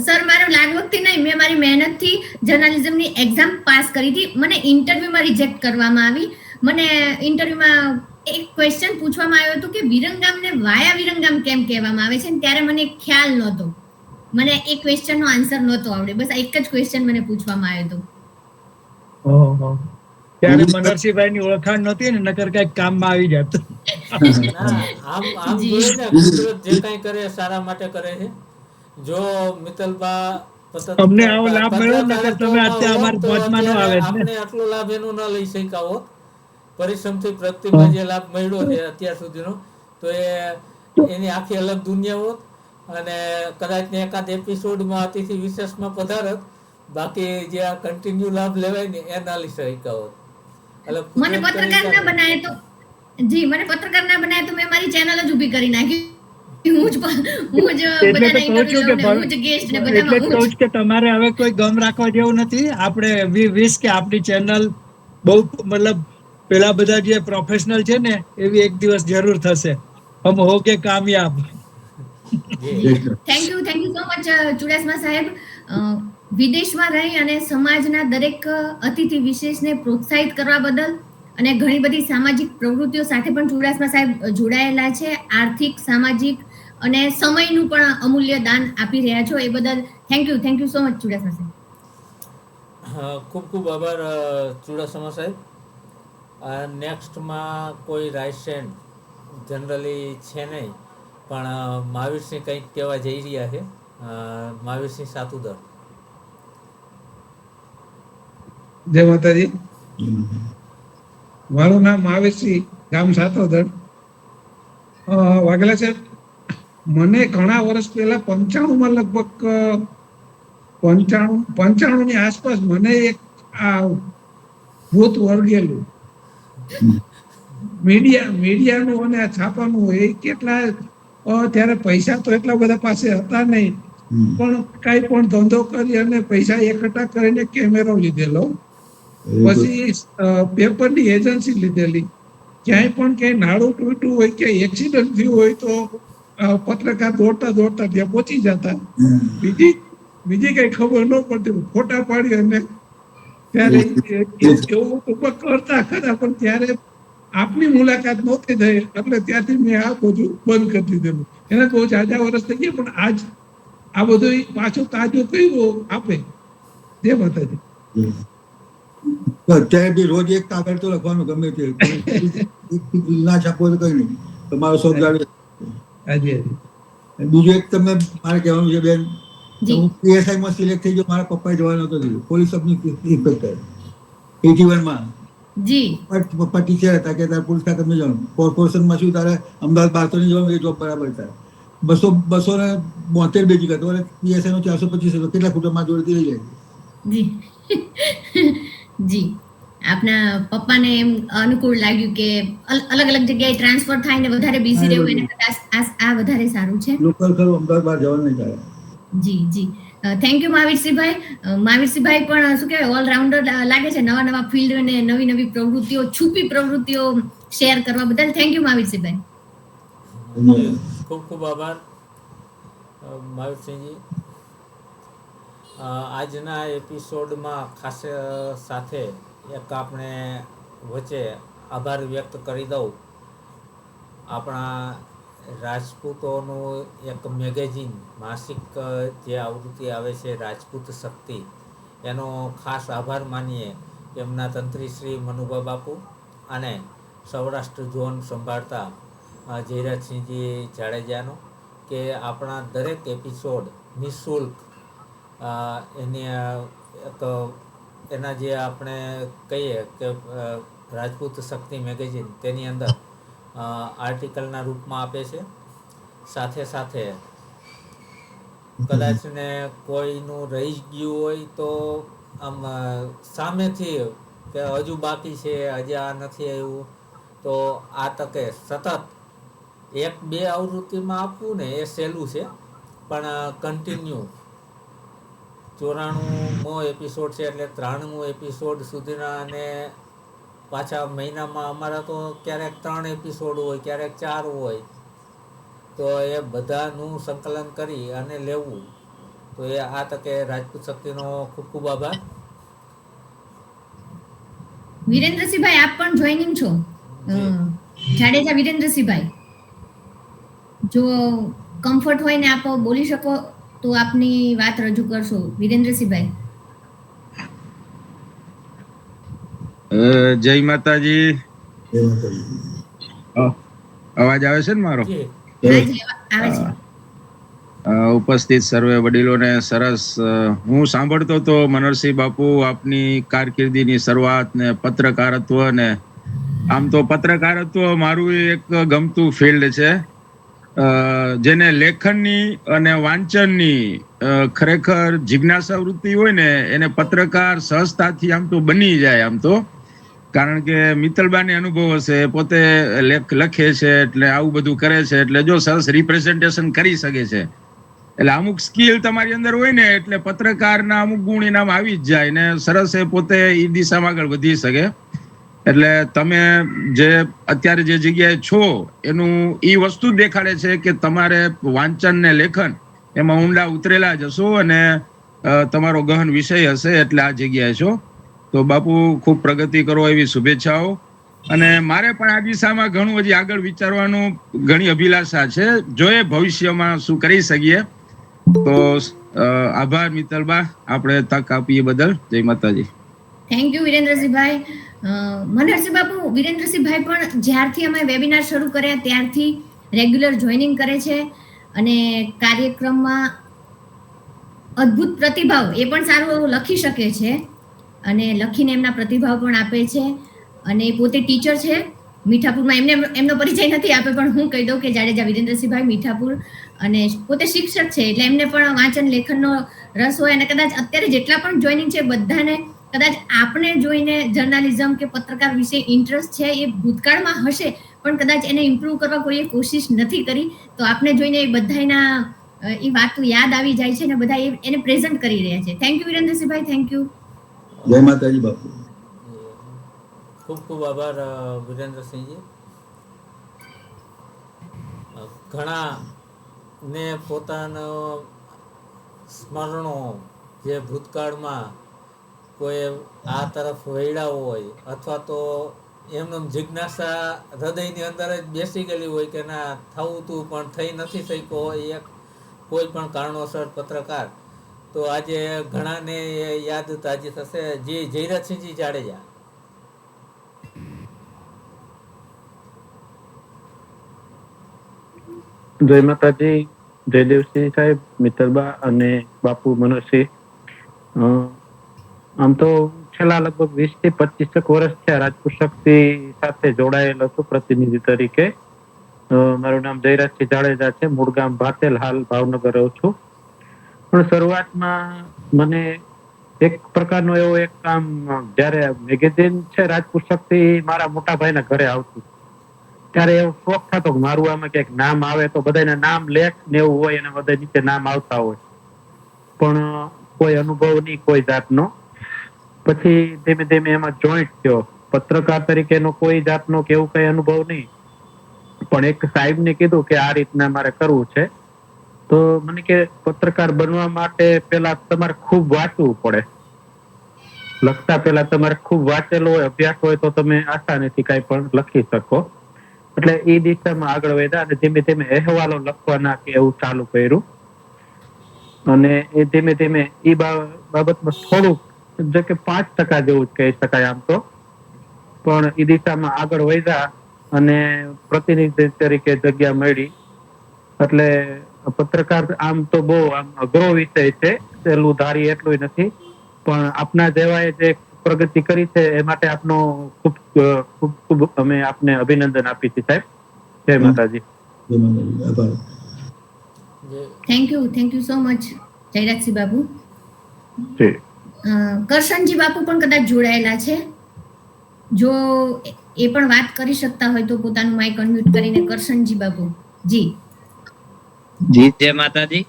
સર, મારું લાગવગથી નહીં, મેં મારી મહેનતથી જર્નાલિઝમની એક્ઝામ પાસ કરી હતી. મને ઇન્ટરવ્યુમાં રિજેક્ટ કરવામાં આવી. મને ઇન્ટરવ્યુમાં એક ક્વેશ્ચન પૂછવામાં આવ્યો હતો કે વિરંગામને વાયા વિરંગામ કેમ કહેવામાં આવે છે, ત્યારે મને ખ્યાલ નહોતો. મને એ ક્વેશ્ચનનો આન્સર નહોતો આવડે. બસ એક જ ક્વેશ્ચન મને પૂછવામાં આવ્યો હતો. ત્યારે મનરસિંહભાઈની ઓળખાણ નહોતી ને, નકર કઈક કામમાં આવી જાત. આમ જોઈએ ને, કુદરત જે કઈ કરે સારા માટે કરે છે. જો મિત્તલબા અમને આવો લાભ મળ્યો ને તમે અત્યારે અમારી પહોંચમાં ન આવે આપણે આટલો લાભ એનો ન લઈ શક્યા હોત. પરિશ્રમથી પ્રગતિમાં જે લાભ મળ્યો છે અત્યાર સુધીનો, તો એની આખી અલગ દુનિયા હોત. અને કદાચ એકાદ એપિસોડમાં અતિથિ વિશેષમાં પધારત, બાકી જે આ કન્ટિન્યુ લાભ લેવાય ને એ ના લઈ શક્યા હોત. મને પત્રકાર ના બનાય તો મને પત્રકાર ના બનાય તો મેં મારી ચેનલ જ ઊભી કરી નાખી. તમારે હવે કોઈ ગમ રાખવા જેવું નથી. આપણે વિશ કે આપણી ચેનલ બહુ મતલબ પેલા બધા જે પ્રોફેશનલ છે ને એવી એક દિવસ જરૂર થશે. હમ હો કે કામયાબ. Thank you so much Chudasama Saheb. વિદેશમાં રહી અને સમાજના દરેક અતિથિ વિશેષને પ્રોત્સાહિત કરવા બદલ અને ઘણી બધી સામાજિક પ્રવૃત્તિઓ સાથે પણ ચુડાસમા સાહેબ જોડાયેલા છે. આર્થિક, સામાજિક અને સમયનું પણ અમૂલ્ય દાન આપી રહ્યા છો, એ બદલ thank you so much Chudasama સાહેબ. ખૂબ ખૂબ આભાર ચુડાસમા સાહેબ. નેક્સ્ટમાં કોઈ રાયસેન જનરલી છે નહીં, પણ મહાવીરસિંહ કંઈક કહેવા જઈ રહ્યા છે. મહાવીરસિંહ સાતુદર. જય માતાજી. મારું નામ મહાવીરસિંહ, ગામ સાતોદર. વાઘેલા સાહેબ, મને ઘણા વર્ષ પહેલા 95 લગભગ 95 ની આસપાસ મને એક આ ભૂત વળગેલું મીડિયાનું અને આ છાપાનું. એ કેટલા ત્યારે પૈસા તો એટલા બધા પાસે હતા નહીં, પણ કઈ પણ ધંધો કરી અને પૈસા એકઠા કરીને કેમેરો લીધેલો. પછી પેપરની એજન્સી લીધેલી. ક્યાંય પણ ક્યાંય નાડું તૂટ્યું હોય, ક્યાંય એક્સિડન્ટ થયું હોય તો પત્રકાર દોડતા ત્યાં પહોંચી જતા. બીજી કઈ ખબર ન પડતી, ફોટા પાડી અને ત્યારે એવું કરતા ખરા. પણ ત્યારે આપની મુલાકાત નહોતી થઈ, એટલે ત્યાંથી મેં આ બધું બંધ કરી દીધેલું. એને બહુ જાજા વર્ષ થઈ ગયા, પણ આજ આ બધું પાછું તાજું કર્યું આપે. જય માતાજી. અત્યારે બી રોજ એક કાગળ તો લખવાનું ગમે તે ના છાપો તો કઈ નહીં, તમારો શોખ જાળવે. બીજું એક તમને મારે કહેવાનું છે બેન, હું PSI માં સિલેક્ટ થઈ ગયો. મારા પપ્પાએ જવા નહોતો દીધો, પોલીસ સબ ઇન્સ્પેક્ટર 81 માં. પપ્પા ટીચર હતા કે તારે પોલીસ ખાતે જવાનું, કોર્પોરેશનમાં શું તારે અમદાવાદ 12 જવાનું, એ જોબ બરાબર થાય. 272 બેજી હતો અને PSI નો 425 હતો. કેટલા ખૂટા માં જોડેથી લઈ જાય. જી, આપના પપ્પાને એમ અનુકૂળ લાગ્યું કે અલગ અલગ જગ્યાએ ટ્રાન્સફર થાય ને વધારે બીસી રહેવું, એને કદાચ આ વધારે સારું છે. લોકલ ખરું, અમદાવાદ બહાર જવાનું નહીં થાય. જી, થેન્ક યુ મહાવીરસિંહભાઈ. મહાવીરસિંહભાઈ પણ શું કહેવાય, ઓલરાઉન્ડર લાગે છે. નવા ફિલ્ડ અને નવી પ્રવૃત્તિઓ, છુપી પ્રવૃત્તિઓ શેર કરવા બદલ થેન્ક યુ મહાવીરસિંહભાઈ. ખૂબ ખૂબ આભાર મહાવીરસિંહજી. આજના એપિસોડમાં ખાસ સાથે એક આપણે વચ્ચે આભાર વ્યક્ત કરી દઉં. આપણા રાજપૂતોનું એક મેગેઝિન માસિક જે આવૃત્તિ આવે છે રાજપૂત શક્તિ, એનો ખાસ આભાર માનીએ એમના તંત્રી શ્રી મનુભા બાપુ અને સૌરાષ્ટ્ર ઝોન સંભાળતા જયરાજસિંહજી જાડેજાનો, કે આપણા દરેક એપિસોડ નિઃશુલ્ક એના જે આપણે કહીએ કે રાજપૂત શક્તિ મેગેઝિન, તેની અંદર આર્ટિકલના રૂપમાં આપે છે. સાથે સાથે કદાચ ને કોઈનું રહી ગયું હોય તો આમ સામેથી કે હજુ બાકી છે, હજી આ નથી આવ્યું, તો આ તકે સતત 1-2 આવૃત્તિમાં આપવું ને એ સહેલું છે, પણ કન્ટિન્યુ 94મો એપિસોડ છે એટલે 93મો એપિસોડ સુધીના. અને પાછા મહિનામાં અમારા તો ક્યારેક 3 એપિસોડ હોય, ક્યારેક 4 હોય, તો એ બધાનું સંકલન કરી અને લેવું. તો એ આ તકે રાજપૂત શક્તિનો ખૂબ ખૂબ આભાર. વિરેન્દ્રસિંહભાઈ, આપ પણ જોઈનિંગ છો. જાડેજા વિરેન્દ્રસિંહભાઈ, જો કમ્ફર્ટ હોય ને આપ બોલી શકો તો આપની વાત રજૂ કરશો. વિરેન્દ્રસિંહભાઈ. જય માતાજી. અવાજ આવે છે ને મારો? ઉપસ્થિત સર્વે વડીલોને સરસ. હું સાંભળતો તો મનોહરસિંહ બાપુ આપની કારકિર્દીની શરૂઆત ને પત્રકારત્વ ને, આમ તો પત્રકારત્વ મારું એક ગમતું ફિલ્ડ છે. જેને લેખનની અને વાંચનની ખરેખર જિજ્ઞાસા વૃત્તિ હોય ને, એને પત્રકાર સહજતાથી આમ તો બની જાય. આમ તો કારણ કે મિત્તલબાને અનુભવ હશે, પોતે લખે છે એટલે આવું બધું કરે છે, એટલે જો સરસ રિપ્રેઝન્ટેશન કરી શકે છે. એટલે અમુક સ્કિલ તમારી અંદર હોય ને, એટલે પત્રકારના અમુક ગુણ એનામ આવી જ જાય ને સરસ એ પોતે એ દિશામાં આગળ વધી શકે. એટલે તમે જે અત્યારે જે જગ્યાએ છો એનું એ વસ્તુ દેખાડે છે કે તમારે વાંચન ને લેખન એમાં ઊંડા ઉતરેલા જ હશો અને તમારો ગહન વિષય હશે એટલે આ જગ્યાએ છો. તો બાપુ ખૂબ પ્રગતિ કરો એવી શુભેચ્છાઓ. અને મારે પણ આ દિશામાં ઘણું હજી આગળ વિચારવાનું ઘણી અભિલાષા છે. જોઈએ ભવિષ્યમાં શું કરી શકીએ. તો આભાર મિત્તલબા, આપણે તક આપીએ બદલ. જય માતાજી. Thank you વિરેન્દ્રસિંહભાઈ. મનહરસિંહ બાપુ, વિરેન્દ્રસિંહભાઈ પણ જ્યારથી અમે વેબિનાર શરૂ કર્યા ત્યારથી રેગ્યુલર જોઈનિંગ કરે છે અને કાર્યક્રમમાં અદ્ભુત પ્રતિભાવ, એ પણ સારું એવું લખી શકે છે અને લખીને એમના પ્રતિભાવ પણ આપે છે. અને એ પોતે ટીચર છે મીઠાપુરમાં. એમનો પરિચય નથી આપે, પણ હું કહી દઉં કે જાડેજા વિરેન્દ્રસિંહભાઈ મીઠાપુર, અને પોતે શિક્ષક છે, એટલે એમને પણ વાંચન લેખનનો રસ હોય. અને કદાચ અત્યારે જેટલા પણ જોઈનિંગ છે બધાને કદાચ આપણે જોઈને જર્નાલિઝમ કે પત્રકાર વિશે ઇન્ટરેસ્ટ છે, એ ભૂતકાળમાં હશે પણ કદાચ એને ઇમ્પ્રૂવ કરવા કોઈએ કોશિશ નથી કરી. તો આપણે જોઈને એ બધાના એ વાતો યાદ આવી જાય છે ને બધા એને પ્રેઝન્ટ કરી રહ્યા છે. Thank you Virendrasinhbhai, thank you. જય માતાજી બાપુ. ખૂબ ખૂબ આભાર વિરેન્દ્રસિંહજી. ઘણા ને પોતાનો સ્મરણો જે ભૂતકાળમાં કોઈ આ તરફ વળ્યા હોય અથવા તો એમનો જિજ્ઞાસા હૃદયની અંદર જ બેસી ગયેલી હોય કે ના થવું તું પણ થઈ નથી શક્યો હોય એક કોઈ પણ કારણોસર પત્રકાર, તો આજે ઘણાને એ યાદ તાજી થશે. જયરાજસિંહજી જાડેજા. જય માતાજી, જયદેવસિંહ સાહેબ, મિત્તલબા અને બાપુ મનોજસિંહ. આમ તો છેલ્લા લગભગ 20 થી 25 વર્ષ થયા રાજપૂત શક્તિ સાથે જોડાયેલો છું પ્રતિનિધિ તરીકે. મારું નામ જયરાજસિંહ જાડેજા છે, મૂળ ગામ ભાતેલ, હાલ ભાવનગર રહું છું. પણ શરૂઆતમાં મને એક પ્રકારનો એવો એક કામ, જયારે મેગેઝિન છે રાજપૂત શક્તિ મારા મોટા ભાઈના ઘરે આવતું, ત્યારે એવો શોખ થતો કે મારું આમાં ક્યાંક નામ આવે તો બધાના નામ લેખ ને એવું હોય અને બધા નીચે નામ આવતા હોય, પણ કોઈ અનુભવ નહીં કોઈ જાતનો. પછી ધીમે ધીમે એમાં જોઈન્ટ થયો. પત્રકાર તરીકેનો કોઈ જાતનો કે એવું કઈ અનુભવ નહીં, પણ એક સાહેબને કીધું કે આ રીતના મારે કરવું છે. તો મને કે પત્રકાર બનવા માટે પેલા તમારે ખૂબ વાંચવું પડે, લખતા પેલા તમારે ખૂબ વાંચેલો હોય, અભ્યાસ હોય તો તમે આસાનીથી કઈ પણ લખી શકો. એટલે એ દિશામાં આગળ વધ્યા અને ધીમે ધીમે અહેવાલો લખવાના કે એવું ચાલુ કર્યું. અને એ ધીમે ધીમે એ બાબતમાં થોડુંક જો કે 5% જેવું જ કહી શકાય આમ તો, પણ એ દિશામાં આગળ વધ્યા અને પ્રતિનિધિ તરીકે જગ્યા મળી. એટલે પત્રકાર આમ તો બહુ આમ અઘરો વિષય છે, સહેલું ધારી એટલું નથી, પણ આપના જેવાએ જે પ્રગતિ કરી છે એ માટે આપનો ખૂબ ખૂબ ખૂબ અમે આપને અભિનંદન આપી છે સાહેબ. જય માતાજી. જય માતાજી. આભાર. Thank you so much Jayrajsinh બાપુ. કરશનજી બાપુ પણ કદાચ જોડાયેલા છે, જો એ પણ વાત કરી શકતા હોય તો પોતાનું માઇક અનમ્યુટ કરીને. કરશનજી બાપુ જી. જી જય માતાજી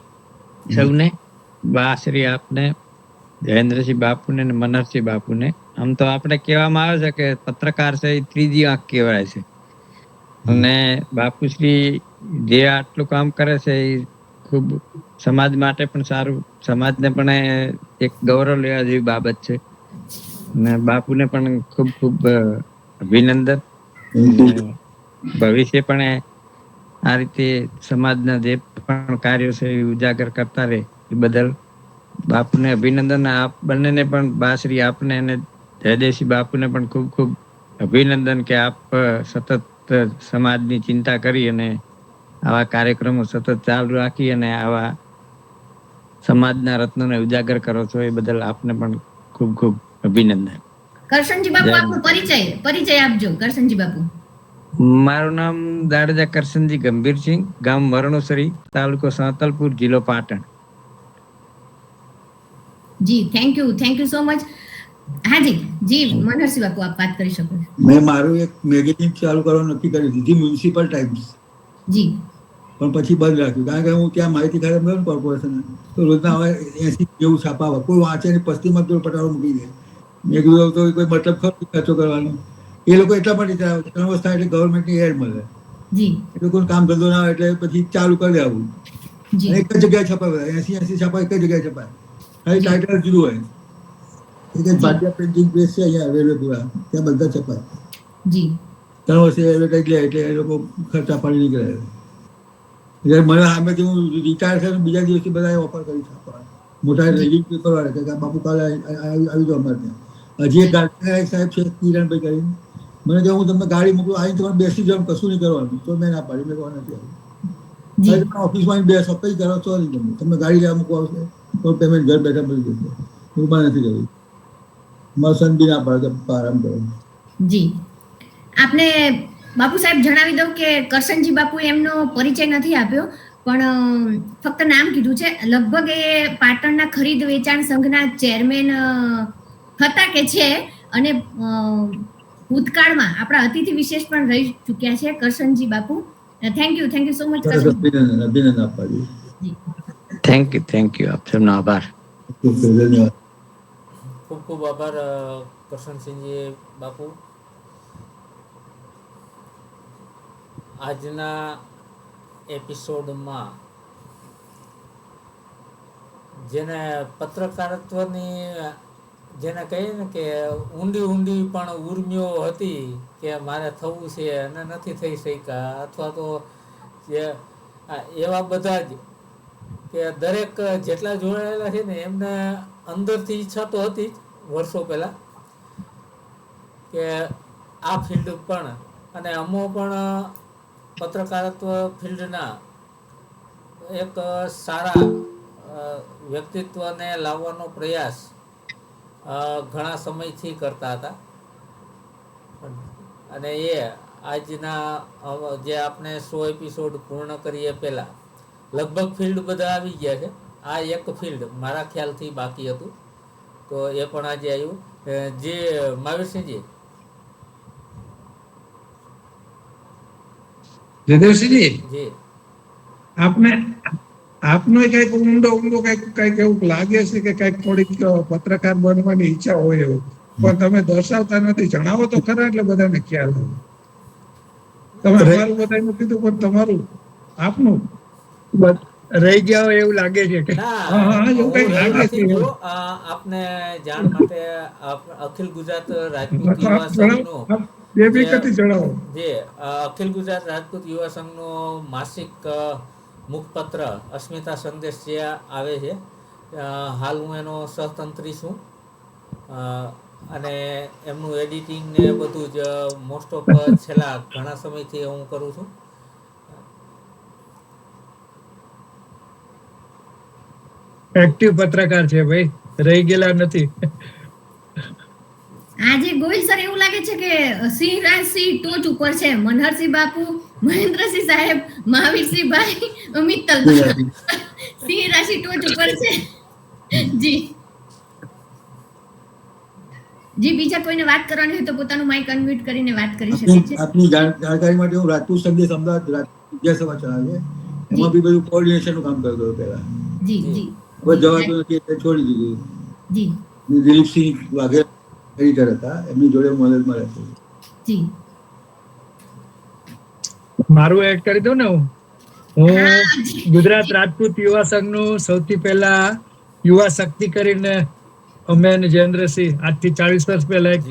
સૌને, બાશ્રી આપને, જયેન્દ્રસિંહ બાપુને ને મનહરસિંહ બાપુને. આમ તો આપણે કહેવામાં આવે છે કે પત્રકાર છે એ ત્રીજી આંખ કહેવાય છે, અને બાપુશ્રી જે આટલું કામ કરે છે એ ખૂબ સમાજ માટે પણ સારું, સમાજને પણ એક ગૌરવ લેવા જેવી બાબત છે. અને બાપુને પણ ખૂબ ખૂબ અભિનંદન. ભવિષ્ય પણ આ રીતે સમાજના જે પણ કાર્યો છે એ ઉજાગર કરતા રહે એ બદલ બાપુને અભિનંદન. આપ બંનેને પણ બાશ્રી આપને અને જયદેવસિંહ બાપુને પણ ખૂબ ખૂબ અભિનંદન કે આપ સતત સમાજની ચિંતા કરી અને આવા કાર્યક્રમો સતત ચાલુ રાખી અને આવા સમાજના રત્નોને ઉજાગર કરો છો, એ બદલ આપને પણ ખૂબ ખૂબ અભિનંદન. કરશનજી બાપુ આપનો પરિચય આપજો. કરશનજી બાપુ. મારું નામ જાડેજા કરશનજી ગંભીરસિંહ, ગામ મરણોસરી, તાલુકો સાંતલપુર, જિલ્લો પાટણ. જી થેન્ક યુ સો મચ. હાજી જી મનહરસિંહ બાપુ આપ વાત કરી શકો છો. મેં મારું એક મેગેઝિન ચાલુ કરવાનું નક્કી કર્યું હતું, ધી મ્યુનિસિપલ ટાઈમ્સ. જી. પણ પછી બંધ રાખ્યું, કારણ કે હું ત્યાં માહિતી કાર્ય મળ્યું કોર્પોરેશન, તો રોજના હવે 80 જેવું છાપા કોઈ વાંચે ને પસ્તીમાં તો પટારો મૂકી દે. મેં કીધું તો કોઈ મતલબ ખર્ચો કરવાનો. એ લોકો એટલા માટે 3 વર્ષ થાય એટલે ગવર્મેન્ટની એડ મળે, એ લોકોનું કામ ધંધો ના હોય એટલે પછી ચાલુ કરી આવું. એક જ જગ્યાએ છપાય, 80 છાપા એક જ જગ્યાએ છપાય, ખાલી ટાઇટલ જુદું હોય. ભાટિયા પ્રિન્ટિંગ પ્રેસ છે અહીંયા રેલવેપુરા, ત્યાં બધા છપાય. 3 વર્ષે એડવર્ટાઈઝ લે એટલે એ લોકો ખર્ચા પાડી નીકળે. જ્યારે મને સામેથી હું રિટાયર થયો બીજા દિવસથી બધા ઓફર કરી છાપવા, મોટા રેડિંગ પેપર વાળા કે બાપુ કાલે આવી જાઓ અમારે ત્યાં. હજી એક ગાર્ડનર સાહેબ છે કિરણભાઈ કરીને, મને કહે હું તમને ગાડી મોકલું, આવીને તમારે બેસી જવાનું, કશું નહીં કરવાનું. તો મેં ના પાડી, મેં કહેવા નથી આવ્યું. ઓફિસમાં બેસો કઈ કરો છો નહીં, તમને ગાડી લેવા મૂકવા આવશે તો પેમેન્ટ ઘર બેઠા મળી જશે. એવું પણ નથી કર્યું. મારો સન બી ના પાડે આરામ કરો. જી, આપને બાપુ સાહેબ જણાવી દઉં કે કરશનજી બાપુ એમનો પરિચય નથી આપ્યો, પણ ફક્ત નામ કીધું છે. લગભગ એ પાટણના ખરીદ વેચાણ સંઘના ચેરમેન હતા કે છે, અને ભૂતકાળમાં આપણા અતિથિ વિશેષ પણ રહી ચૂક્યા છે કરશનજી બાપુ. Thank you so much. અભિનંદન આપવા જોઈએ. થેન્ક યુ આપ સૌનો આભાર. ધન્યવાદ. ખૂબ ખૂબ આભાર કરશનસિંહજી બાપુ. આજના એપિસોડમાં જેને પત્રકારત્વની જેને કહીએ ને કે ઊંડી પણ ઉર્મિઓ હતી કે મારે થવું છે અને નથી થઈ શક્યા, અથવા તો જે એવા બધા જ કે દરેક જેટલા જોડાયેલા છે ને એમને અંદરથી ઈચ્છા તો હતી જ વર્ષો પહેલાં કે આ ફિલ્ડ પણ અને અમો પણ પત્રકારત્વ ફિલ્ડના એક સારા વ્યક્તિત્વને લાવવાનો પ્રયાસ ઘણા સમયથી કરતા હતા. અને એ આજના જે આપણે 100 એપિસોડ પૂર્ણ કરીએ પહેલાં લગભગ ફિલ્ડ બધા આવી ગયા છે. આ એક ફિલ્ડ મારા ખ્યાલથી બાકી હતું, તો એ પણ આજે આવ્યું. જે મહાવીરસિંહજી, જયદેવસિંહજી, જી આપનો કઈક ઊંડો કઈક એવું લાગે છે કે કઈક થોડીક પત્રકાર બનવાની ઈચ્છા હોય એવું, પણ તમે દર્શાવતા નથી. જણાવો તો ખરા, એટલે બધાને ખ્યાલ આવે. તમે અમારું બધાનું કીધું, પણ તમારું આપનું રહી ગયા હોય એવું લાગે છે કે ના, હા, એવું કંઈક હું લાગે નથી છે. જો. આપને જાણ માટે અખિલ ગુજરાત રાજપૂત યુવા સંઘનું બે વિગતથી જણાવો. જે અખિલ ગુજરાત રાજપૂત યુવા સંઘનો માસિક મુખપત્ર અસ્મિતા સંદેશ જે આવે છે, હાલ હું એનો સહતંત્રી છું, અને એમનું એડિટિંગ ને બધું જ મોસ્ટ ઓફ છેલ્લા ઘણા સમયથી હું કરું છું. એક્ટિવ પત્રકાર છે ભાઈ, રહી ગયેલા નથી. આજે ગોહિલ સર એવું લાગે છે કે સિંહ રાશિ ટોચ ઉપર છે. મનહરસિંહ બાપુ, મહેન્દ્રસિંહ સાહેબ, મહાવીરસિંહ ભાઈ, મિત્તલ સિંહ રાશિ ટોચ ઉપર છે. જી જી, બીજા કોઈને વાત કરવાની હોય તો પોતાનું માઇક અનમ્યુટ કરીને વાત કરી શકે છે. આપની જાણકારી માટે હું રાજપૂત સંદેશ અમદાવાદ રાજપૂત સમાચાર આવે એમાં બી બધું કોઓર્ડિનેશન નું કામ કરતો હતો પહેલા. જી જી, હવે જવાતું નથી એટલે છોડી દીધું. જી દિલીપસિંહ વાઘેલા એડિટર હતા, એમની જોડે મદદમાં રહેતો. જી, મારું એડ કરી દઉં ને હું ગુજરાત રાજપૂત યુવા સંઘનું સૌથી પહેલા યુવા શક્તિ કરીને અમે અને જયેન્દ્રસિંહ આજથી 40 વર્ષ પહેલા એક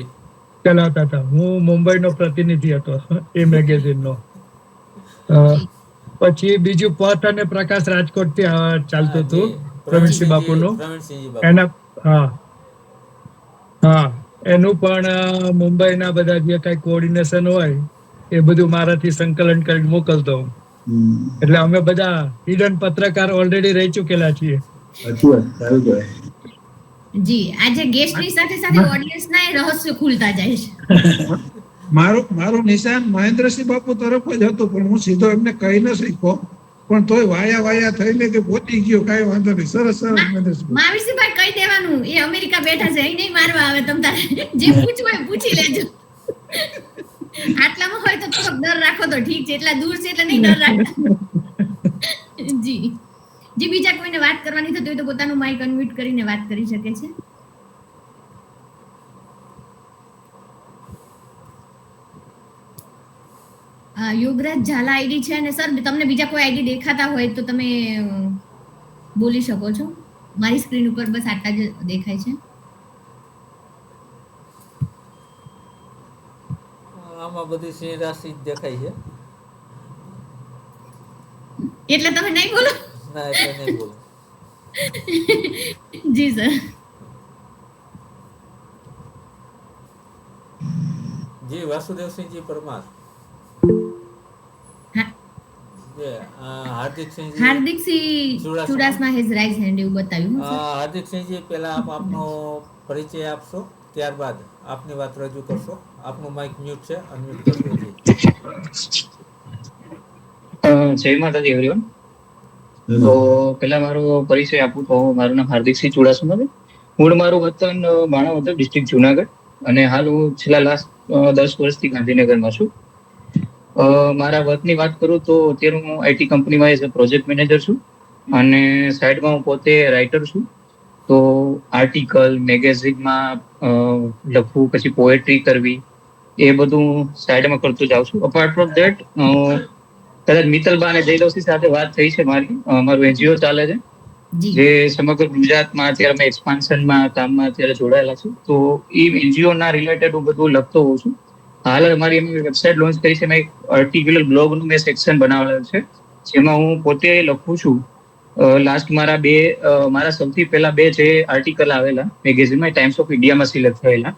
ચલાવતા હતા. હું મુંબઈનો પ્રતિનિધિ હતો એ મેગેઝિનનો. પછી બીજું પથ અને પ્રકાશ રાજકોટ થી ચાલતું હતું, પ્રવીણસિંહ બાપુનું. એના હા, એનું પણ મુંબઈના બધા જે કઈ કોઓર્ડિનેશન હોય એ બધું મારાથી સંકલન કરીને મોકલતો. એટલે અમે બધા હિડન પત્રકાર ઓલરેડી રહી ચૂકેલા છીએ. જી, આજે ગેસ્ટની સાથે સાથે ઓડિયન્સના રહસ્ય ખુલતા જાય છે. મારું નિશાન મહેન્દ્રસિંહ બાપુ તરફ જ હતું, પણ હું સીધો એમને કહી ન શક્યો, પણ તોય વાયા થઈને તે પહોંચી ગયો. કાંઈ વાંધો નહીં. સરસ. મહાવીરસિંહભાઈ કહી દેવાનું, એ અમેરિકા બેઠા છે, અહીં નહીં મારવા આવે. તમ તારે જે પૂછવું હોય પૂછી લેજો. આટલામાં હોય તો થોડોક ડર રાખો તો ઠીક છે, એટલા દૂર છે એટલે નહીં ડર રાખતા. જી જી, બીજા કોઈને વાત કરવાની થતી હોય તો પોતાનું માઇક અનમ્યુટ કરીને વાત કરી શકે છે. યોગરાજ ઝાલા આઈડી છે, અને સર તમને બીજા કોઈ આઈડી દેખાતા હોય તો તમે બોલી શકો છો. મારી સ્ક્રીન ઉપર બસ આટલા જ દેખાય છે. આમાં બધી સિંહ રાશિ જ દેખાય છે. એટલે તમે નહીં બોલો? ના, એટલે નહીં બોલો. જી સર. જી, Vasudevsinhji Parmar. Hardiksinh Chudasama has raise hand એવું બતાવ્યું. હાર્દિકસિંહજી, પહેલા આપ આપનો પરિચય આપશો. ત્યારબાદ આપની વાત રજૂ કરશો. આપનું માઇક મ્યુટ છે, અનમ્યુટ કરજો. જી. જય માતાજી એવરીવન. તો પેલા મારો પરિચય આપું તો મારું નામ હાર્દિકસિંહ ચુડાસમા છે. મૂળ મારું વતન માણાવદર ડિસ્ટ્રિક્ટ જુનાગઢ, અને હાલ હું છેલ્લા લાસ્ટ 10 વર્ષથી ગાંધીનગરમાં છું. મારા વર્કની વાત કરું તો અત્યારે હું આઈટી કંપનીમાં એઝ અ પ્રોજેક્ટ મેનેજર છું, અને સાઈડમાં હું પોતે રાઇટર છું. તો આર્ટિકલ મેગેઝિનમાં લખવું, પછી પોએટ્રી કરવી, એ બધું સાઈડમાં કરતો જાઉં છું. અપાર્ટ ફ્રોમ ધેટ કદાચ મિત્તલબા અને જયલવસિંહ સાથે વાત થઈ છે મારી. મારું એનજીઓ ચાલે છે જે સમગ્ર ગુજરાતમાં અત્યારે અમે એક્સપાન્શનમાં કામમાં અત્યારે જોડાયેલા છું. તો એ એનજીઓ ના રિલેટેડ હું બધું લખતો હોઉં છું. હાલ અમારી એમની વેબસાઇટ લોન્ચ કરી છે. મેં એક આર્ટિક્યુલર બ્લોગનું મેં સેક્શન બનાવેલું છે, જેમાં હું પોતે લખું છું. લાસ્ટ મારા સૌથી પહેલા 2 જે આર્ટિકલ આવેલા મેગેઝિનમાં ટાઈમ્સ ઓફ ઇન્ડિયામાં સિલેક્ટ થયેલા,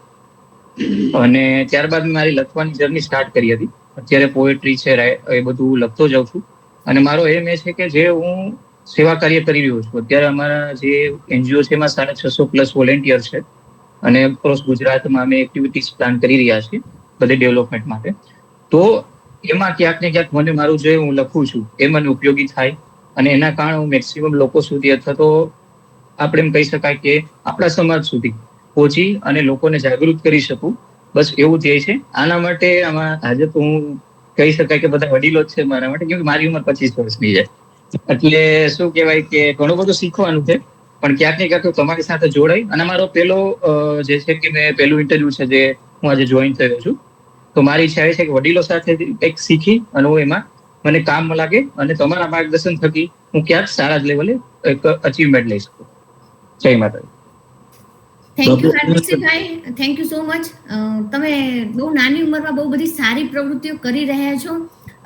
અને ત્યારબાદ મેં મારી લખવાની જર્ની સ્ટાર્ટ કરી હતી. અત્યારે પોએટ્રી છે એ બધું લખતો જાઉં છું. અને મારો એમ એ છે કે જે હું સેવા કાર્ય કરી રહ્યો છું. અત્યારે અમારા જે એનજીઓ છે એમાં 650+ વોલેન્ટિયર છે, અને એક્રોસ ગુજરાતમાં અમે એક્ટિવિટીઝ પ્લાન કરી રહ્યા છીએ બધી ડેવલપમેન્ટ માટે. તો એમાં ક્યાંક ને ક્યાંક મને મારું જે હું લખું છું એ મને ઉપયોગી થાય, અને એના કારણે હું મેક્સિમમ લોકો સુધી, અથવા તો આપણે એમ કહી શકાય કે આપણા સમાજ સુધી પહોંચી અને લોકોને જાગૃત કરી શકું. બસ એવું ધ્યેય છે. આના માટે આજે તો હું કહી શકાય કે બધા વડીલો જ છે મારા માટે, કેમ કે મારી ઉંમર 25 વર્ષની છે. એટલે શું કહેવાય કે ઘણું બધું શીખવાનું છે, પણ ક્યાંક ને ક્યાંક તમારી સાથે જોડાઈ. અને મારો પેલો જે છે કે મેં પહેલું ઇન્ટરવ્યુ છે જે હું આજે જોઈન થયો છું. તો મારી ઈચ્છા એ છે કે વડીલો સાથે કંઈક શીખી અને હું એમાં મને કામ લાગે, અને તમારા માર્ગદર્શન થકી હું ક્યાંક સારા જ લેવલે એક અચીવમેન્ટ લઈ શકું. જય Mataji. Thank you Hardiksinhbhai, thank you so much. તમે બહુ નાની ઉંમરમાં બહુ બધી સારી પ્રવૃત્તિઓ કરી રહ્યા છો,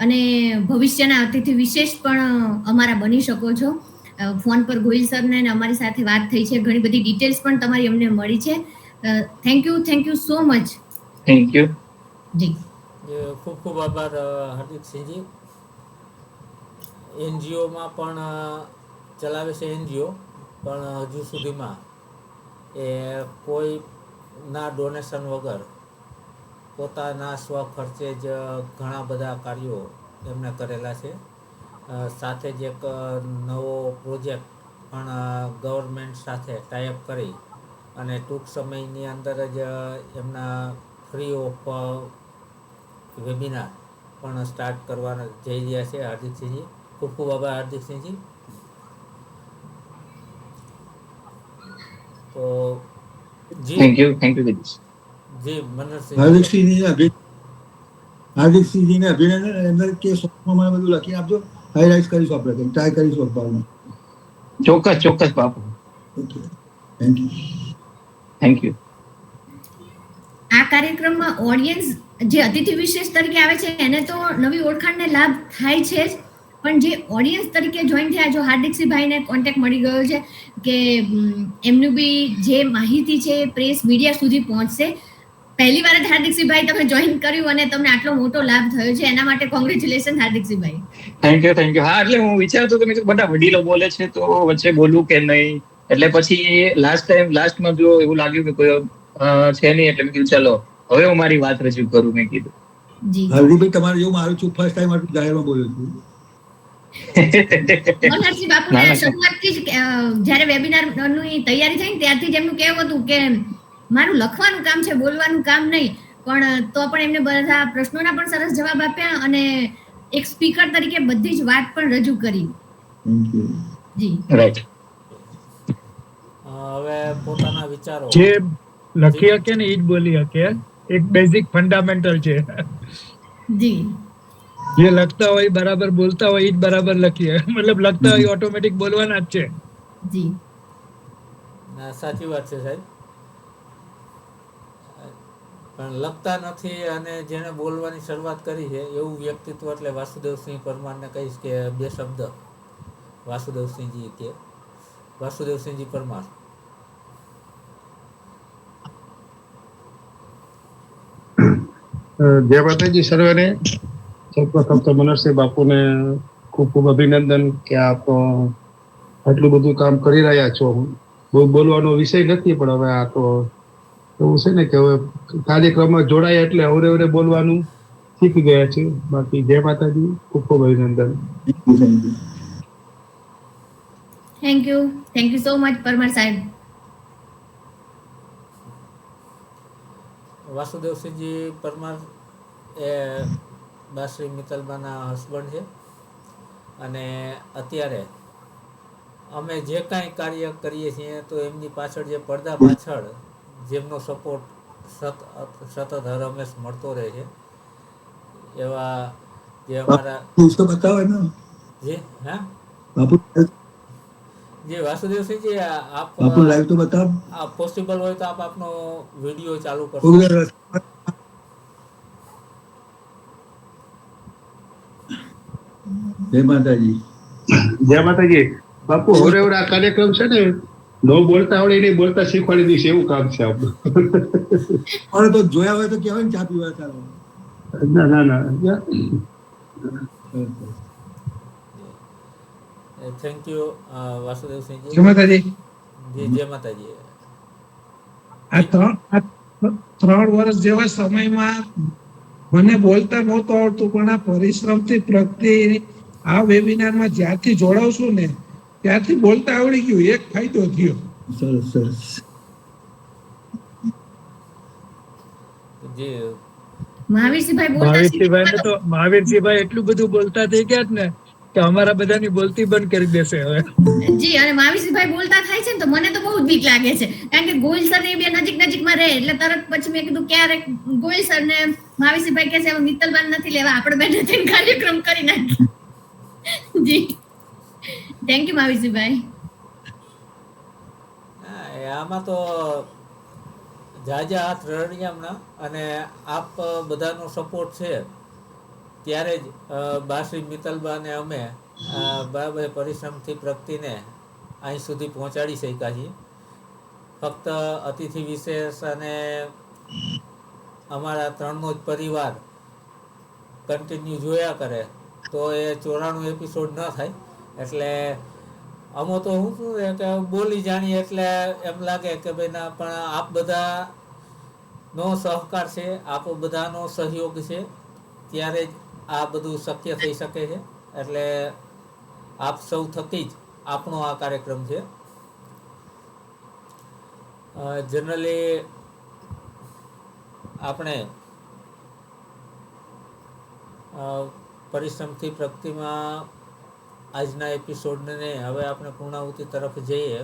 અને ભવિષ્યના અતિથિ વિશેષ પણ અમારા બની શકો છો. ફોન પર ગોહિલ સરને અમારી સાથે વાત થઈ છે, ઘણી બધી ડિટેલ્સ પણ તમારી અમને મળી છે. Thank you so much. Thank you. જી, ખૂબ ખૂબ આભાર હાર્દિકસિંહજી. એનજીઓમાં પણ ચલાવે છે એનજીઓ, પણ હજુ સુધીમાં એ કોઈના ડોનેશન વગર પોતાના સ્વખર્ચે જ ઘણા બધા કાર્યો એમણે કરેલા છે. સાથે જ એક નવો પ્રોજેક્ટ પણ ગવર્મેન્ટ સાથે ટાઈઅપ કરી અને ટૂંક સમયની અંદર જ એમના ફ્રી ઓફ વેબિનાર પણ સ્ટાર્ટ કરવાના જઈ રહ્યા છે હાર્દિકસિંહજી. ખૂબ ખૂબ આભાર હાર્દિકસિંહજી. તો થેન્ક યુ દિનેશ. જી મનોહરસિંહ. હાર્દિકસિંહજીને અભિનંદન. એમને કે શોર્ટમાં મને બધું લખી આપજો, હાઇલાઇટ કરીશું, આપણે ટ્રાય કરીશું અખબારમાં. ચોક્કસ બાપુ. Okay, thank you. Thank you. આ કાર્યક્રમમાં ઓડિયન્સ જે અતિથિ વિશેષ તરીકે આવે છે એને તો નવી ઓળખાણને લાભ થાય છે જ, પણ જે ઓડિયન્સ તરીકે જોઈન થયા, જો હાર્દિકસિંહભાઈને કોન્ટેક્ટ મળી ગયો છે કે એમનું બી જે માહિતી છે પ્રેસ મીડિયા સુધી પહોંચશે. પહેલી વાર જ હાર્દિકસિંહભાઈ તમે જોઈન કર્યું અને તમને આટલો મોટો લાભ થયો છે, એના માટે કોંગ્રેચ્યુલેશન હાર્દિકસિંહભાઈ. Thank you. હા, એટલે હું વિચારતો કે બધા વડીલો બોલે છે તો વચ્ચે બોલું કે નહીં, એટલે પછી લાસ્ટમાં જો એવું લાગ્યું કે કોઈ છે નહીં, એટલે મેં કીધું ચાલો હવે હું મારી વાત રજૂ કરું. મેં કીધું હાર્દિકભાઈ, તમારે જેવું મારું છું, ફર્સ્ટ ટાઈમ આટલું જાહેરમાં બોલ્યો છું. મનહરસિંહ બાપુને શરૂઆતથી જ જ્યારે વેબિનારની તૈયારી થઈ ને ત્યારથી જ એમનું કહેવું હતું કે મારું લખવાનું કામ છે, બોલવાનું કામ નહીં. પણ તો પણ એમને બધા પ્રશ્નોના પણ સરસ જવાબ આપ્યા, અને એક સ્પીકર તરીકે બધી જ વાત પણ રજૂ કરી. જી, રાઈટ. હવે પોતાના વિચારો જે લખી શકે ને એ જ બોલી શકે, એક બેઝિક ફંડામેન્ટલ છે. જી, જે લખતા હોય બરાબર બોલતા હોય એ જ બરાબર લખીએ, મતલબ લખતા હોય ઓટોમેટિક બોલવાના જ છે. જી, સાચી વાત છે સાહેબ. પણ લખતા નથી અને જેને બોલવાની શરૂઆત કરી છે એવું વ્યક્તિત્વ એટલે વાસુદેવસિંહ પરમારને કહીશ કે 2 શબ્દ વાસુદેવસિંહજી પરમાર. જય માતાજી સર્વેને. સૌપ્રથમ તો મનોહરસિંહ બાપુને ખૂબ ખૂબ અભિનંદન કે આપ આટલું બધું કામ કરી રહ્યા છો. બહુ બોલવાનો વિષય નથી, પણ હવે આ તો એવું છે ને કે હવે કાર્યક્રમમાં જોડાયા એટલે અવરે બોલવાનું શીખી ગયા છે. બાકી જય માતાજી, ખૂબ ખૂબ અભિનંદન. Thank you so much Parmar સાહેબ. વાસુદેવસિંહજી પરમાર એ બાશ્રી મિત્તલબાના હસબન્ડ છે અને અત્યારે અમે જે કાંઈ કાર્ય કરીએ છીએ તો એમની પાછળ જે પડદા પાછળ જેમનો સપોર્ટ સતત હર હંમેશ મળતો રહે છે એવા જે અમારા उसको बताओ ना जी हाँ बापू, जी वासुदेव सिंह जी आप बापू लाइव तो बताओ. आप पॉसिबल हो तो आप अपनो वीडियो चालू कर उधर जय माताजी. જય માતાજી. બાપુ હવે આ કાર્યક્રમ છે ને નો બોલતા આવડે નહીં, બોલતા શીખવાડી દઈશ એવું કામ છે આપણું. और तो જોયા હોય તો કહેવાય ને ચા પીવા ચાલો. ના. Thank you Vasudev Singh ji. જય માતાજી. जी जय माता जी. આ 3 વર્ષ જેવા સમયમાં મને બોલતા નહોતું આવડતું, પણ આ પરિશ્રમથી પ્રગતિ આ વેબિનારમાં જ્યારથી જોડાઉં છું ને ત્યારથી બોલતા આવડી ગયું. એક ફાયદો થયો. સરસ સરસ. जी મહાવીરસિંહભાઈ એટલું બધું બોલતા થઈ ગયા ને કે અમારા બધાની બોલતી બંધ કરી દેશે હવે. જી, અને મહાવીરસિંહભાઈ બોલતા થાય છે ને તો મને તો બહુ જ બીક લાગે છે, કારણ કે ગોયલ સર ને બે નજીકમાં રહે એટલે તરત પછી મેં કીધું ક્યારેક ગોયલ સર ને મહાવીરસિંહભાઈ કહે છે હવે મિત્તલબાન નથી લેવા, આપણે બેને થઈને કાર્યક્રમ કરી નાખીએ. જી થેન્ક યુ મહાવીરસિંહભાઈ. આમાં તો જાજા હાથ રળિયામણા અને આપ બધાનો સપોર્ટ છે ત્યારે જ બાશ્રી મિત્તલબા અને અમે બરાબર પરિશ્રમથી પ્રગતિને અહીં સુધી પહોંચાડી શક્યા છીએ. ફક્ત અતિથિ વિશેષ અને અમારા ત્રણનો જ પરિવાર કન્ટિન્યુ જોયા કરે તો એ 94 એપિસોડ ન થાય. એટલે અમો તો હું શું છે કે બોલી જાણીએ એટલે એમ લાગે કે ભાઈ ના, પણ આપ બધાનો સહકાર છે, આપ બધાનો સહયોગ છે ત્યારે જ આ બધું શક્ય થઈ શકે છે. એટલે આપ સૌ થકી જ આપણો આ કાર્યક્રમ છે. જનરલી આપણે પરિશ્રમથી પ્રગતિમાં આજના એપિસોડને હવે આપણે પૂર્ણાહુતિ તરફ જઈએ.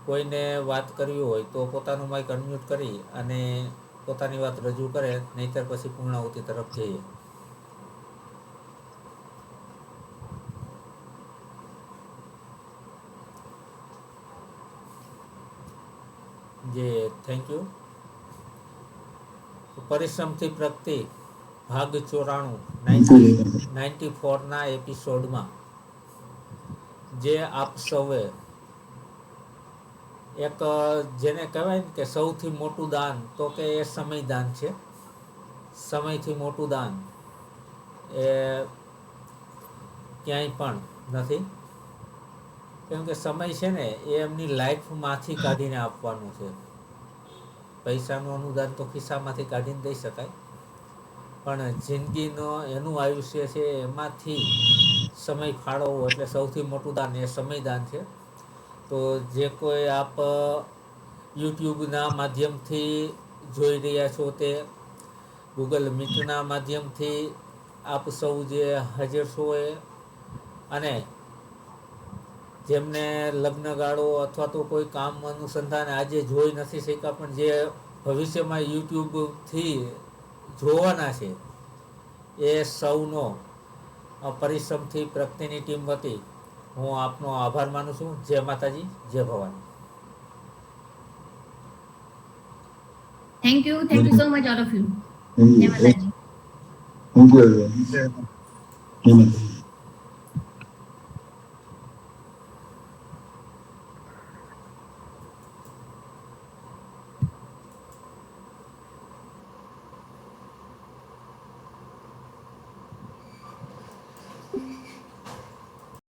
કોઈને વાત કરવી હોય તો પોતાનું માઇક અનમ્યુટ કરી અને પોતાની વાત રજૂ કરે, નહીંતર પછી પૂર્ણાહુતિ તરફ જઈએ. જે થેન્ક યુ. પરિશ્રમથી પ્રગતિ ભાગ 94 એપિસોડમાં જે આપ સૌએ એક જેને કહેવાય ને કે સૌથી મોટું દાન તો કે એ સમય દાન છે. સમયથી મોટું દાન એ ક્યાંય પણ નથી, કેમ કે સમય છે ને એ એમની લાઈફમાંથી કાઢીને આપવાનું છે. પૈસાનું અનુદાન તો ખિસ્સામાંથી કાઢીને દઈ શકાય, પણ જિંદગીનો એનું આયુષ્ય છે એમાંથી સમય ફાળવવો એટલે સૌથી મોટું દાન એ સમયદાન છે. તો જે કોઈ આપ યુટ્યુબના માધ્યમથી જોઈ રહ્યા છો, તે ગૂગલ મીટના માધ્યમથી આપ સૌ જે હાજર છો એ, અને જેમને લગ્નગાળો અથવા તો કોઈ કામ અનુસંધાને આજે જોઈ નથી શક્યા પણ જે ભવિષ્યમાં યુટ્યુબથી જોવાના છે, એ સૌનો પરિશ્રમથી પ્રગતિની ટીમ વતી હું આપનો આભાર માનું છું. જય માતાજી, જય Bhavani. Thank you so much all of you. જય માતાજી. Thank you. જય માતાજી.